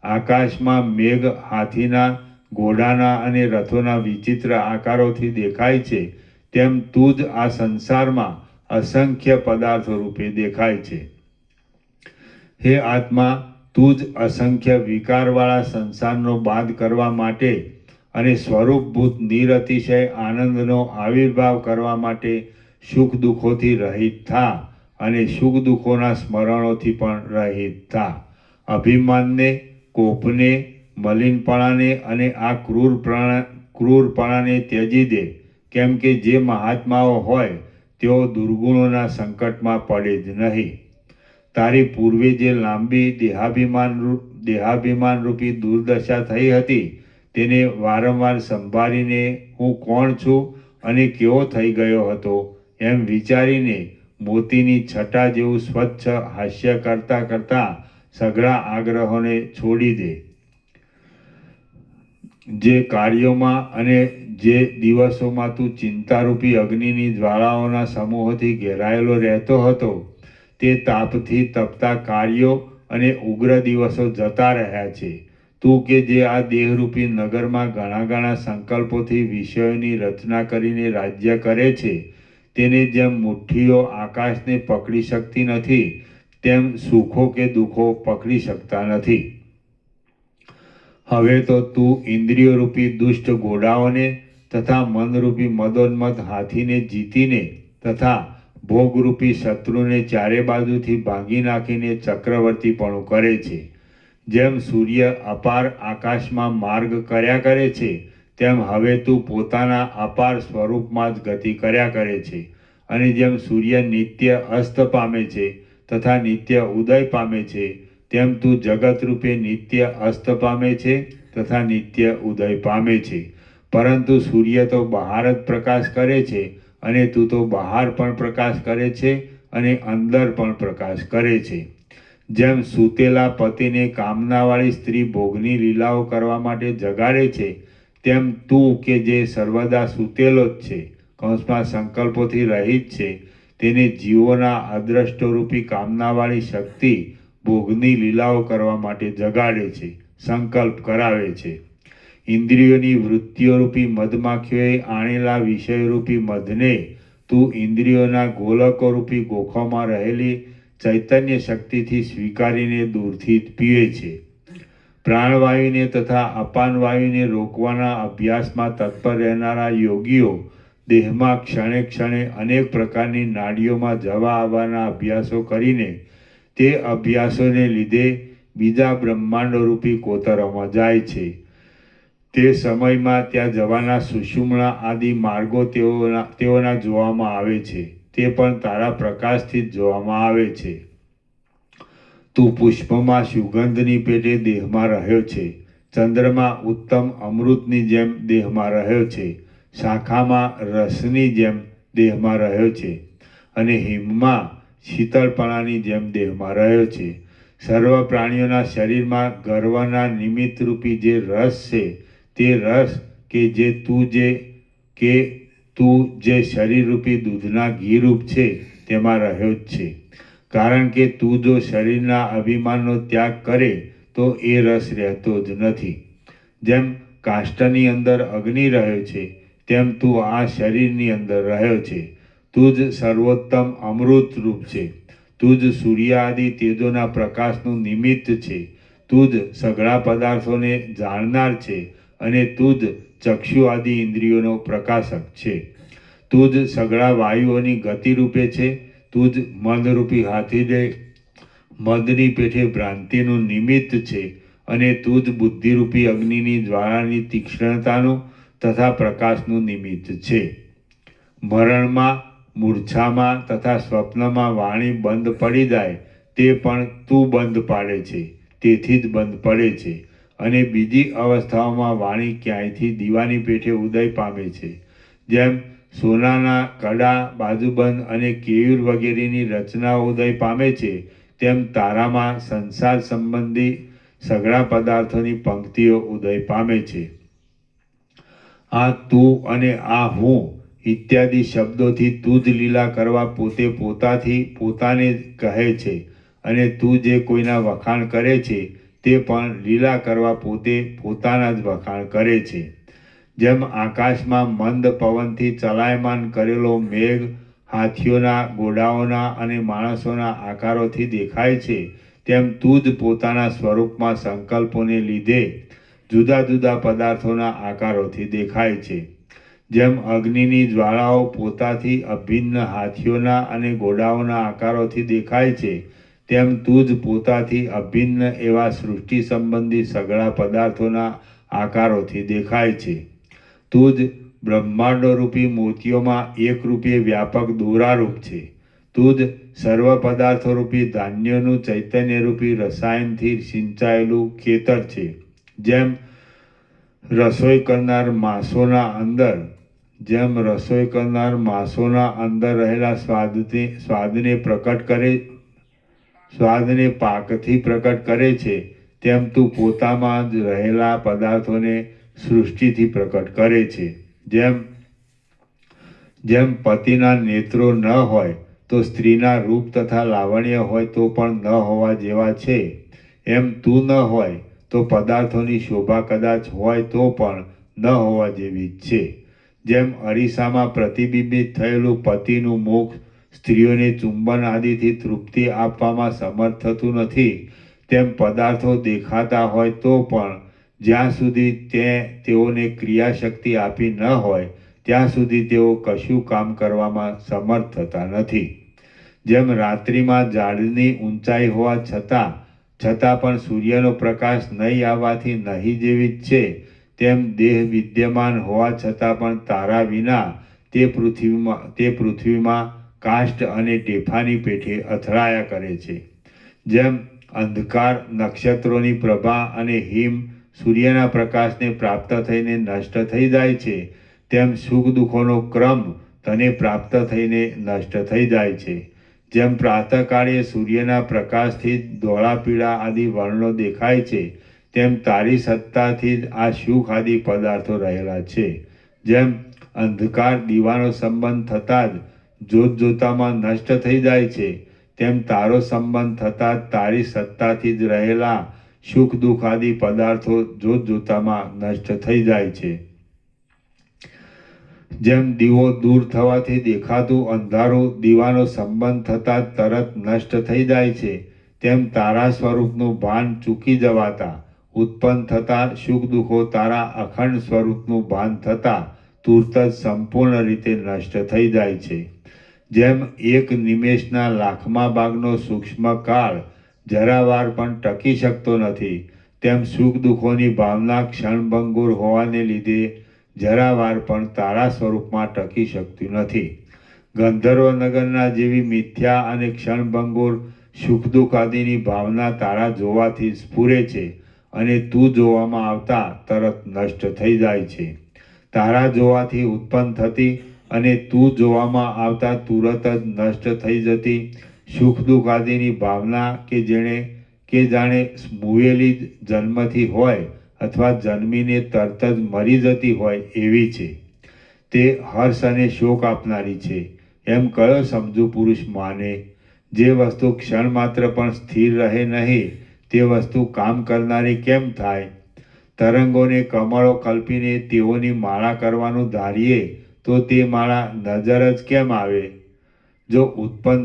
આકાશમાં મેઘ હાથીના, ઘોડાના અને રથોના વિચિત્ર આકારોથી દેખાય છે, તેમ તું જ આ સંસારમાં અસંખ્ય પદાર્થો રૂપે દેખાય છે. હે આત્મા, તું જ અસંખ્ય વિકારવાળા સંસારનો બાદ કરવા માટે અને સ્વરૂપભૂત નિરતિશય આનંદનો આવિર્ભાવ કરવા માટે સુખ દુઃખોથી રહિત થા અને સુખ દુઃખોના સ્મરણોથી પણ રહિત થા. અભિમાનને, કોપને, મલિનપણાને અને આ ક્રૂરપણાને ત્યજી દે, કેમ કે જે મહાત્માઓ હોય તેઓ દુર્ગુણોના સંકટમાં પડે જ નહીં. તારી પૂર્વે જે લાંબી દેહાભિમાનરૂપી દુર્દશા થઈ હતી તેને વારંવાર સંભાળીને હું કોણ છું અને કેવો થઈ ગયો હતો એમ વિચારીને મોતીની છટા જેવું સ્વચ્છ હાસ્ય કરતાં સઘળા આગ્રહોને છોડી દે. જે કાર્યોમાં અને જે દિવસોમાં તું ચિંતારૂપી અગ્નિની જ્વાળાઓના સમૂહોથી ઘેરાયેલો રહેતો હતો, તે તાપથી તપતા કાર્યો અને ઉગ્ર દિવસો જતા રહ્યા છે. તું કે જે આ દેહરૂપી નગરમાં ઘણા ઘણા સંકલ્પોથી વિષયોની રચના કરીને રાજ્ય કરે છે, તેને જેમ મુઠ્ઠીઓ આકાશને પકડી શકતી નથી, તેમ સુખો કે દુઃખો પકડી શકતા નથી. હવે તો તું ઇન્દ્રિયોરૂપી દુષ્ટ ઘોડાઓને તથા મનરૂપી મદોન્મત્ત હાથીને જીતીને તથા ભોગરૂપી શત્રુને ચારે બાજુથી ભાંગી નાખીને ચક્રવર્તીપણું કરે છે. જેમ સૂર્ય અપાર આકાશમાં માર્ગ કર્યા કરે છે, તેમ હવે તું પોતાના અપાર સ્વરૂપમાં જ ગતિ કર્યા કરે છે. અને જેમ સૂર્ય નિત્ય અસ્ત પામે છે તથા નિત્ય ઉદય પામે છે, તેમ તું જગતરૂપે નિત્ય અસ્ત પામે છે તથા નિત્ય ઉદય પામે છે. પરંતુ સૂર્ય તો બહાર જ પ્રકાશ કરે છે, અને તું તો બહાર પણ પ્રકાશ કરે છે અને અંદર પણ પ્રકાશ કરે છે. જેમ સૂતેલા પતિને કામનાવાળી સ્ત્રી ભોગની લીલાઓ કરવા માટે જગાડે છે, તેમ તું કે જે સર્વદા સૂતેલો જ છે, કૌંસમાં સંકલ્પોથી રહિત છે, તેને જીવોના અદ્રષ્ટરૂપી કામનાવાળી શક્તિ ભોગની લીલાઓ કરવા માટે જગાડે છે, સંકલ્પ કરાવે છે. ઇન્દ્રિયોની વૃત્તિઓરૂપી મધમાખીઓએ આણેલા વિષયરૂપી મધને તું ઇન્દ્રિયોના ગોલકોરૂપી ગોખોમાં રહેલી ચૈતન્ય શક્તિથી સ્વીકારીને દૂરથી જ પીવે છે. પ્રાણવાયુને તથા અપાનવાયુને રોકવાના અભ્યાસમાં તત્પર રહેનારા યોગીઓ દેહમાં ક્ષણે ક્ષણે અનેક પ્રકારની નાડીઓમાં જવા આવવાના અભ્યાસો કરીને તે અભ્યાસોને લીધે બીજા બ્રહ્માંડોરૂપી કોતરોમાં જાય છે. તે સમયમાં ત્યાં જવાના સુષુમ્ના આદિ માર્ગો તેઓના જોવામાં આવે છે. તે પણ તારા પ્રકાશથી જ જોવામાં આવે છે. તું પુષ્પમાં સુગંધની પેટે દેહમાં રહ્યો છે. ચંદ્રમાં ઉત્તમ અમૃતની જેમ દેહમાં રહ્યો છે. શાખામાં રસની જેમ દેહમાં રહ્યો છે. અને હિમમાં શીતળપણાની જેમ દેહમાં રહ્યો છે. સર્વ પ્રાણીઓના શરીરમાં ગર્વના નિમિત્તરૂપી જે રસ છે, તે રસ કે તું જે શરીરરૂપી દૂધના ઘીરૂપ છે, તેમાં રહ્યો જ છે. કારણ કે તું જો શરીરના અભિમાનનો ત્યાગ કરે તો એ રસ રહેતો જ નથી. જેમ કાષ્ટની અંદર અગ્નિ રહ્યો છે, તેમ તું આ શરીરની અંદર રહ્યો છે. તું જ સર્વોત્તમ અમૃત રૂપ છે. તું જ સૂર્ય આદિ તેજોના પ્રકાશનું નિમિત્ત છે. તું જ સઘળા પદાર્થોને જાણનાર છે, અને તું જ ચક્ષુ આદિ ઇન્દ્રિયોનો પ્રકાશક છે. તું જ સઘળા વાયુઓની ગતિ રૂપે છે. તું જ મદરૂપી હાથીને મદની પેઠે ભ્રાંતિનું નિમિત્ત છે, અને તું જ બુદ્ધિરૂપી અગ્નિની જ્વાળાની તીક્ષ્ણતાનું તથા પ્રકાશનું નિમિત્ત છે. મરણમાં, મૂર્છામાં તથા સ્વપ્નમાં વાણી બંધ પડી જાય તે પણ તું બંધ પાડે છે, તેથી જ બંધ પડે છે. અને બીજી અવસ્થાઓમાં વાણી ક્યાંયથી દીવાની પેઠે ઉદય પામે છે. જેમ સોનાના કડા, બાજુબંધ અને કેયુર વગેરેની રચનાઓ ઉદય પામે છે, તેમ તારામાં સંસાર સંબંધી સઘળા પદાર્થોની પંક્તિઓ ઉદય પામે છે. આ તું અને આ હું ઇત્યાદિ શબ્દોથી તું જ લીલા કરવા પોતે પોતાથી પોતાને કહે છે. અને તું જે કોઈના વખાણ કરે છે, તે પણ લીલા કરવા પોતે પોતાના જ વખાણ કરે છે. જેમ આકાશમાં મંદ પવનથી ચલાયમાન કરેલો મેઘ હાથીઓના, ઘોડાઓના અને માણસોના આકારોથી દેખાય છે, તેમ તું જ પોતાના સ્વરૂપમાં સંકલ્પોને લીધે જુદા જુદા પદાર્થોના આકારોથી દેખાય છે. જેમ અગ્નિની જ્વાળાઓ પોતાથી અભિન્ન હાથીઓના અને ઘોડાઓના આકારોથી દેખાય છે, તેમ તું જ પોતાથી અભિન્ન એવા સૃષ્ટિ સંબંધી સઘળા પદાર્થોના આકારોથી દેખાય છે. તું જ બ્રહ્માંડોરૂપી મોતીઓમાં એકરૂપે વ્યાપક દોરારૂપ છે. તું જ સર્વ પદાર્થોરૂપી ધાન્યોનું ચૈતન્યરૂપી રસાયણથી સિંચાયેલું ખેતર છે. જેમ રસોઈ કરનાર માણસોના અંદર રહેલા સ્વાદને પ્રકટ કરે, સ્વાદને પાકથી પ્રકટ કરે છે, તેમ તું પોતામાં જ રહેલા પદાર્થોને સૃષ્ટિથી પ્રકટ કરે છે. જેમ પતિના નેત્રો ન હોય તો સ્ત્રીના રૂપ તથા લાવણ્ય હોય તો પણ ન હોવા જેવા છે, એમ તું ન હોય તો પદાર્થોની શોભા કદાચ હોય તો પણ ન હોવા જેવી જ છે. જેમ અરીસામાં પ્રતિબિંબિત થયેલું પતિનું મુખ સ્ત્રીઓને ચુંબન આદિથી તૃપ્તિ આપવામાં સમર્થ થતું નથી, તેમ પદાર્થો દેખાતા હોય તો પણ જ્યાં સુધી તેઓને ક્રિયાશક્તિ આપી ન હોય ત્યાં સુધી તેઓ કશું કામ કરવામાં સમર્થ થતા નથી. જેમ રાત્રિમાં ઝાડની ઊંચાઈ હોવા છતાં પણ સૂર્યનો પ્રકાશ નહીં આવવાથી નહીં જેવી જ છે, તેમ દેહ વિદ્યમાન હોવા છતાં પણ તારા વિના તે પૃથ્વીમાં કાષ્ઠ અને ટેફાની પેઠે અથડાયા કરે છે. જેમ અંધકાર, નક્ષત્રોની પ્રભા અને હિમ સૂર્યના પ્રકાશને પ્રાપ્ત થઈને નષ્ટ થઈ જાય છે, તેમ સુખ દુઃખોનો ક્રમ તને પ્રાપ્ત થઈને નષ્ટ થઈ જાય છે. જેમ પ્રાતઃકાળે સૂર્યના પ્રકાશથી ધોળા પીળા આદિ વર્ણો દેખાય છે, તેમ તારી સત્તાથી જ આ સુખ આદિ પદાર્થો રહેલા છે. જેમ અંધકાર દીવાનો સંબંધ થતાં જ જોતજોતામાં નષ્ટ થઈ જાય છે, તેમ તારો સંબંધ થતાં જ તારી સત્તાથી જ રહેલા સુખ દુઃખ આદિ પદાર્થો જોતજોતામાં નષ્ટ થઈ જાય છે. જેમ દીવો દૂર થવાથી દેખાતું અંધારું દીવાનો સંબંધ થતાં તરત નષ્ટ થઈ જાય છે, તેમ તારા સ્વરૂપનું ભાન ચૂકી જવાતા ઉત્પન્ન થતા સુખ દુઃખો તારા અખંડ સ્વરૂપનું ભાન થતાં તુરત જ સંપૂર્ણ રીતે નષ્ટ થઈ જાય છે. જેમ એક નિમેષના લાખમાં ભાગનો સૂક્ષ્મ કાળ જરાવાર પણ ટકી શકતો નથી, તેમ સુખ દુઃખોની ભાવના ક્ષણભંગુર હોવાને લીધે જરાવાર પણ તારા સ્વરૂપમાં ટકી શકતું નથી. ગંધર્વ નગરના જેવી મિથ્યા અને ક્ષણભંગુર સુખ દુઃખ આદિની ભાવના તારા જોવાથી સ્ફુરે છે અને તું જોવામાં આવતા તરત નષ્ટ થઈ જાય છે. તારા જોવાથી ઉત્પન્ન થતી અને તું જોવામાં આવતા તુરત જ નષ્ટ થઈ જતી સુખ દુઃખ આદિની ભાવના કે જાણે મુવેલી જન્મથી હોય અથવા જન્મીને તરત જ મરી જતી હોય એવી છે. તે હર્ષ અને શોક આપનારી છે એમ કયો સમજુ પુરુષ માને? જે વસ્તુ ક્ષણ માત્ર પણ સ્થિર રહે નહીં તે વસ્તુ કામ કરનારી કેમ થાય? તરંગોને કમળો કલ્પીને તેઓની માળા કરવાનું ધારીએ તો તે માળા નજર જ કેમ આવે? જો ઉત્પન્ન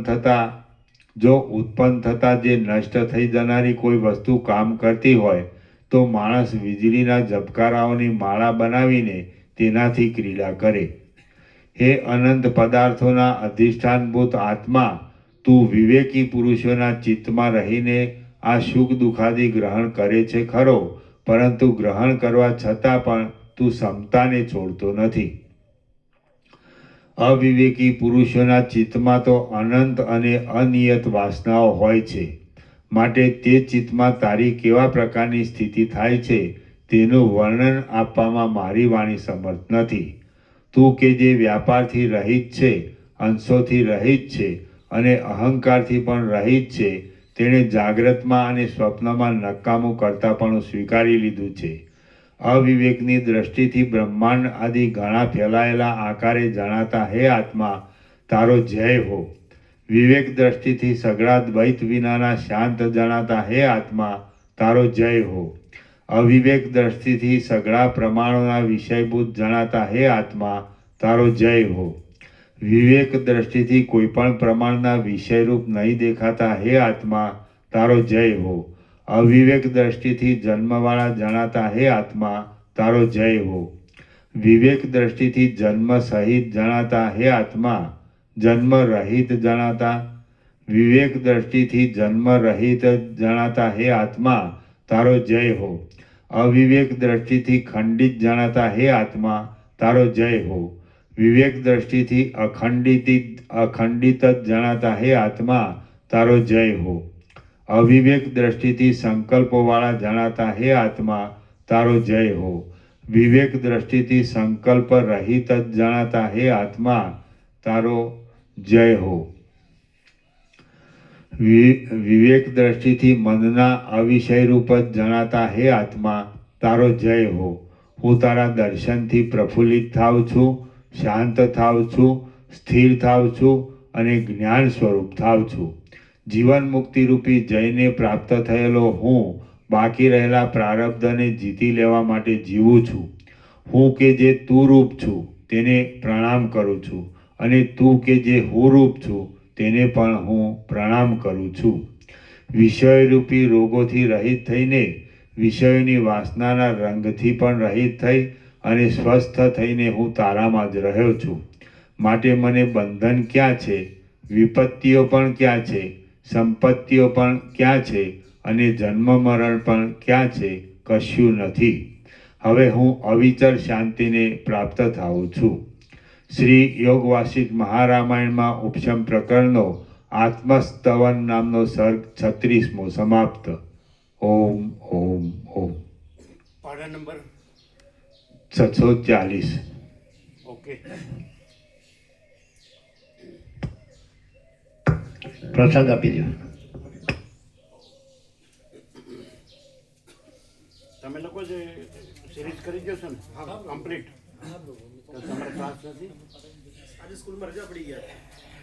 થતા જે નષ્ટ થઈ જનારી કોઈ વસ્તુ કામ કરતી હોય તો માણસ વીજળીના ઝબકારાઓની માળા બનાવીને તેનાથી ક્રીડા કરે. હે અનંત પદાર્થોના અધિષ્ઠાનભૂત આત્મા, તું વિવેકી પુરુષોના ચિત્તમાં રહીને આ સુખ દુઃખાદી ગ્રહણ કરે છે ખરો, પરંતુ ગ્રહણ કરવા છતાં પણ તું સમતાને છોડતો નથી. અવિવેકી પુરુષોના ચિત્તમાં તો અનંત અને અનિયત વાસનાઓ હોય છે, માટે તે ચિત્તમાં તારી કેવા પ્રકારની સ્થિતિ થાય છે તેનું વર્ણન આપવામાં મારી વાણી સમર્થ નથી. તું કે જે વ્યાપારથી રહિત છે, અંશોથી રહિત છે અને અહંકારથી પણ રહિત છે, તેણે જાગ્રતમાં અને સ્વપ્નમાં નકામું કરતાપણું સ્વીકારી લીધું છે. અવિવેકની દ્રષ્ટિથી બ્રહ્માંડ આદિ ઘણા ફેલાયેલા આકારે જણાતા હે આત્મા, તારો જય હો. વિવેક દ્રષ્ટિથી સઘળા દ્વૈત વિનાના શાંત જણાતા હે આત્મા, તારો જય હો. અવિવેક દ્રષ્ટિથી સઘળા પ્રમાણોના વિષયભૂત જણાતા હે આત્મા, તારો જય હો. વિવેક દ્રષ્ટિથી કોઈ પણ પ્રમાણના વિષયરૂપ નહીં દેખાતા હે આત્મા, તારો જય હો. અવિવેક દ્રષ્ટિથી જન્મવાળા જણાતા હે આત્મા, તારો જય હો. વિવેક દ્રષ્ટિથી જન્મ સહિત જણાતા હે આત્મા, જન્મ રહિત જણાતા. વિવેક દ્રષ્ટિથી જન્મ રહિત જણાતા હે આત્મા, તારો જય હો. અવિવેક દ્રષ્ટિથી ખંડિત જણાતા હે આત્મા, તારો જય હો. વિવેક દ્રષ્ટિથી અખંડિત જણાતા હે આત્મા, તારો જય હો. અવિવેક દ્રષ્ટિથી સંકલ્પોવાળા જણાતા હે આત્મા, તારો જય હો. વિવેક દ્રષ્ટિથી સંકલ્પ રહિત જણાતા હે આત્મા, તારો જય હો. વિવેક દ્રષ્ટિથી મનના અવિષયરૂપ જ જણાતા હે આત્મા, તારો જય હો. હું તારા દર્શનથી પ્રફુલ્લિત થાવ છું, શાંત થાવ છું, સ્થિર થાવ છું અને જ્ઞાન સ્વરૂપ થાવ છું. જીવન મુક્તિરૂપી જયને પ્રાપ્ત થયેલો હું બાકી રહેલા પ્રારબ્ધને જીતી લેવા માટે જીવું છું. હું કે જે તું રૂપ છું તેને પ્રણામ કરું છું, અને તું કે જે હું રૂપ છું તેને પણ હું પ્રણામ કરું છું. વિષયરૂપી રોગોથી રહિત થઈને, વિષયોની વાસનાના રંગથી પણ રહિત થઈ અને સ્વસ્થ થઈને હું તારામાં જ રહ્યો છું. માટે મને બંધન ક્યાં છે, વિપત્તિઓ પણ ક્યાં છે, સંપત્તિઓ પણ ક્યાં છે અને જન્મ મરણ પણ ક્યાં છે? કશું નથી. હવે હું અવિચર શાંતિને પ્રાપ્ત થાઉં છું. શ્રી યોગ વાસિષ્ઠ મહારામાયણમાં ઉપશમ પ્રકરણનો આત્મસ્તવન નામનો સર્ગ 36મો સમાપ્ત. ઓમ ઓમ ઓમ. પાડા નંબર 640. ઓકે. પ્રસાદ આપી દો. તમે લોકો જે સિરીઝ કરી જશો ને કમ્પ્લીટ, તો તમારે ક્લાસ નથી? આજે સ્કૂલમાં રજા પડી ગયા.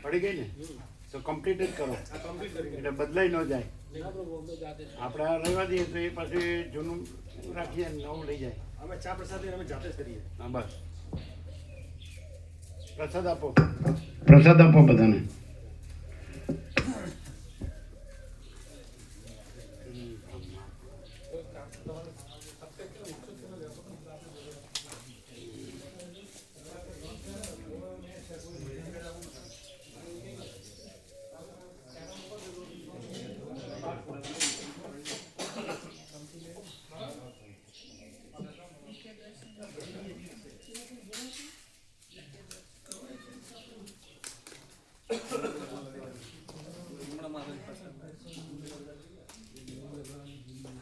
પડી ગઈ ને તો કમ્પ્લીટ જ કરો, એટલે બદલાઈ ન જાય. આપણે આ રહેવા દઈએ તો એ પાછું જૂનું રાખીએ ને નવું લઈ જાય. અમે ચા પ્રસાદ લઈને અમે જાતે જ કરીએ. હા બસ, પ્રસાદ આપો. પ્રસાદ આપો બધાને.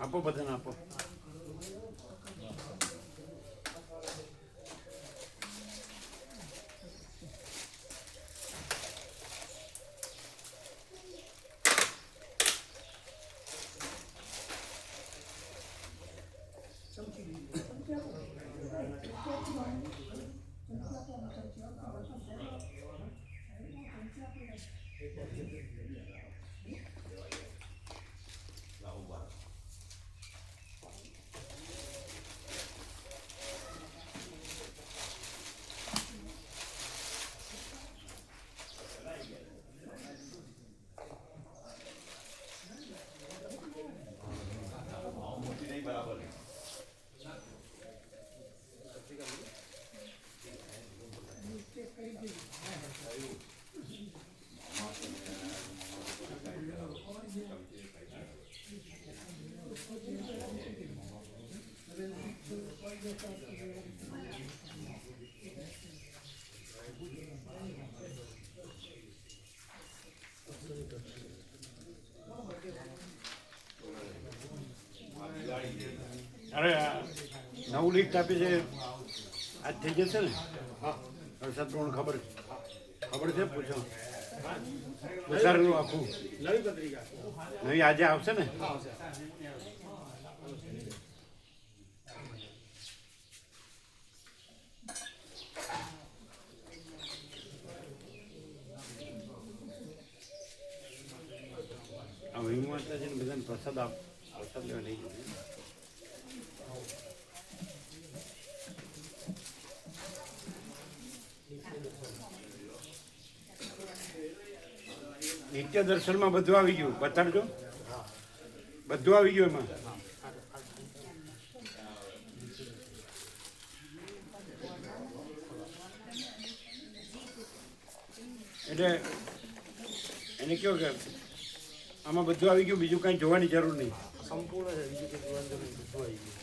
આપો બધાને આપો. અરે નવું લિસ્ટ આપી છે, આજ થઈ જશે ને? હા, વરસાદ પણ ખબર છે, પૂછો. ઉતારેલું આખું નવી પત્રિકા નવી આજે આવશે ને? હવે માતાજીને બધાને પ્રસાદ લેવા લઈ જઈએ. નિત્ય દર્શનમાં બધું આવી ગયું, બતાડજો. બધું આવી ગયું એમાં. એટલે એને કેવું કે આમાં બધું આવી ગયું, બીજું કાંઈ જોવાની જરૂર નહીં. સંપૂર્ણ છે, બીજું કંઈ જોવાનું જરૂર નથી, બધું આવી ગયું.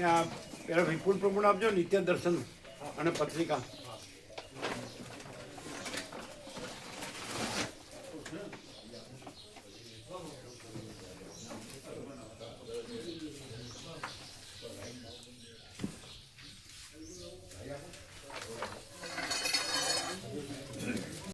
એ આ પેલા વિપુલ પ્રભુને આપજો નિત્ય દર્શન અને પત્રિકા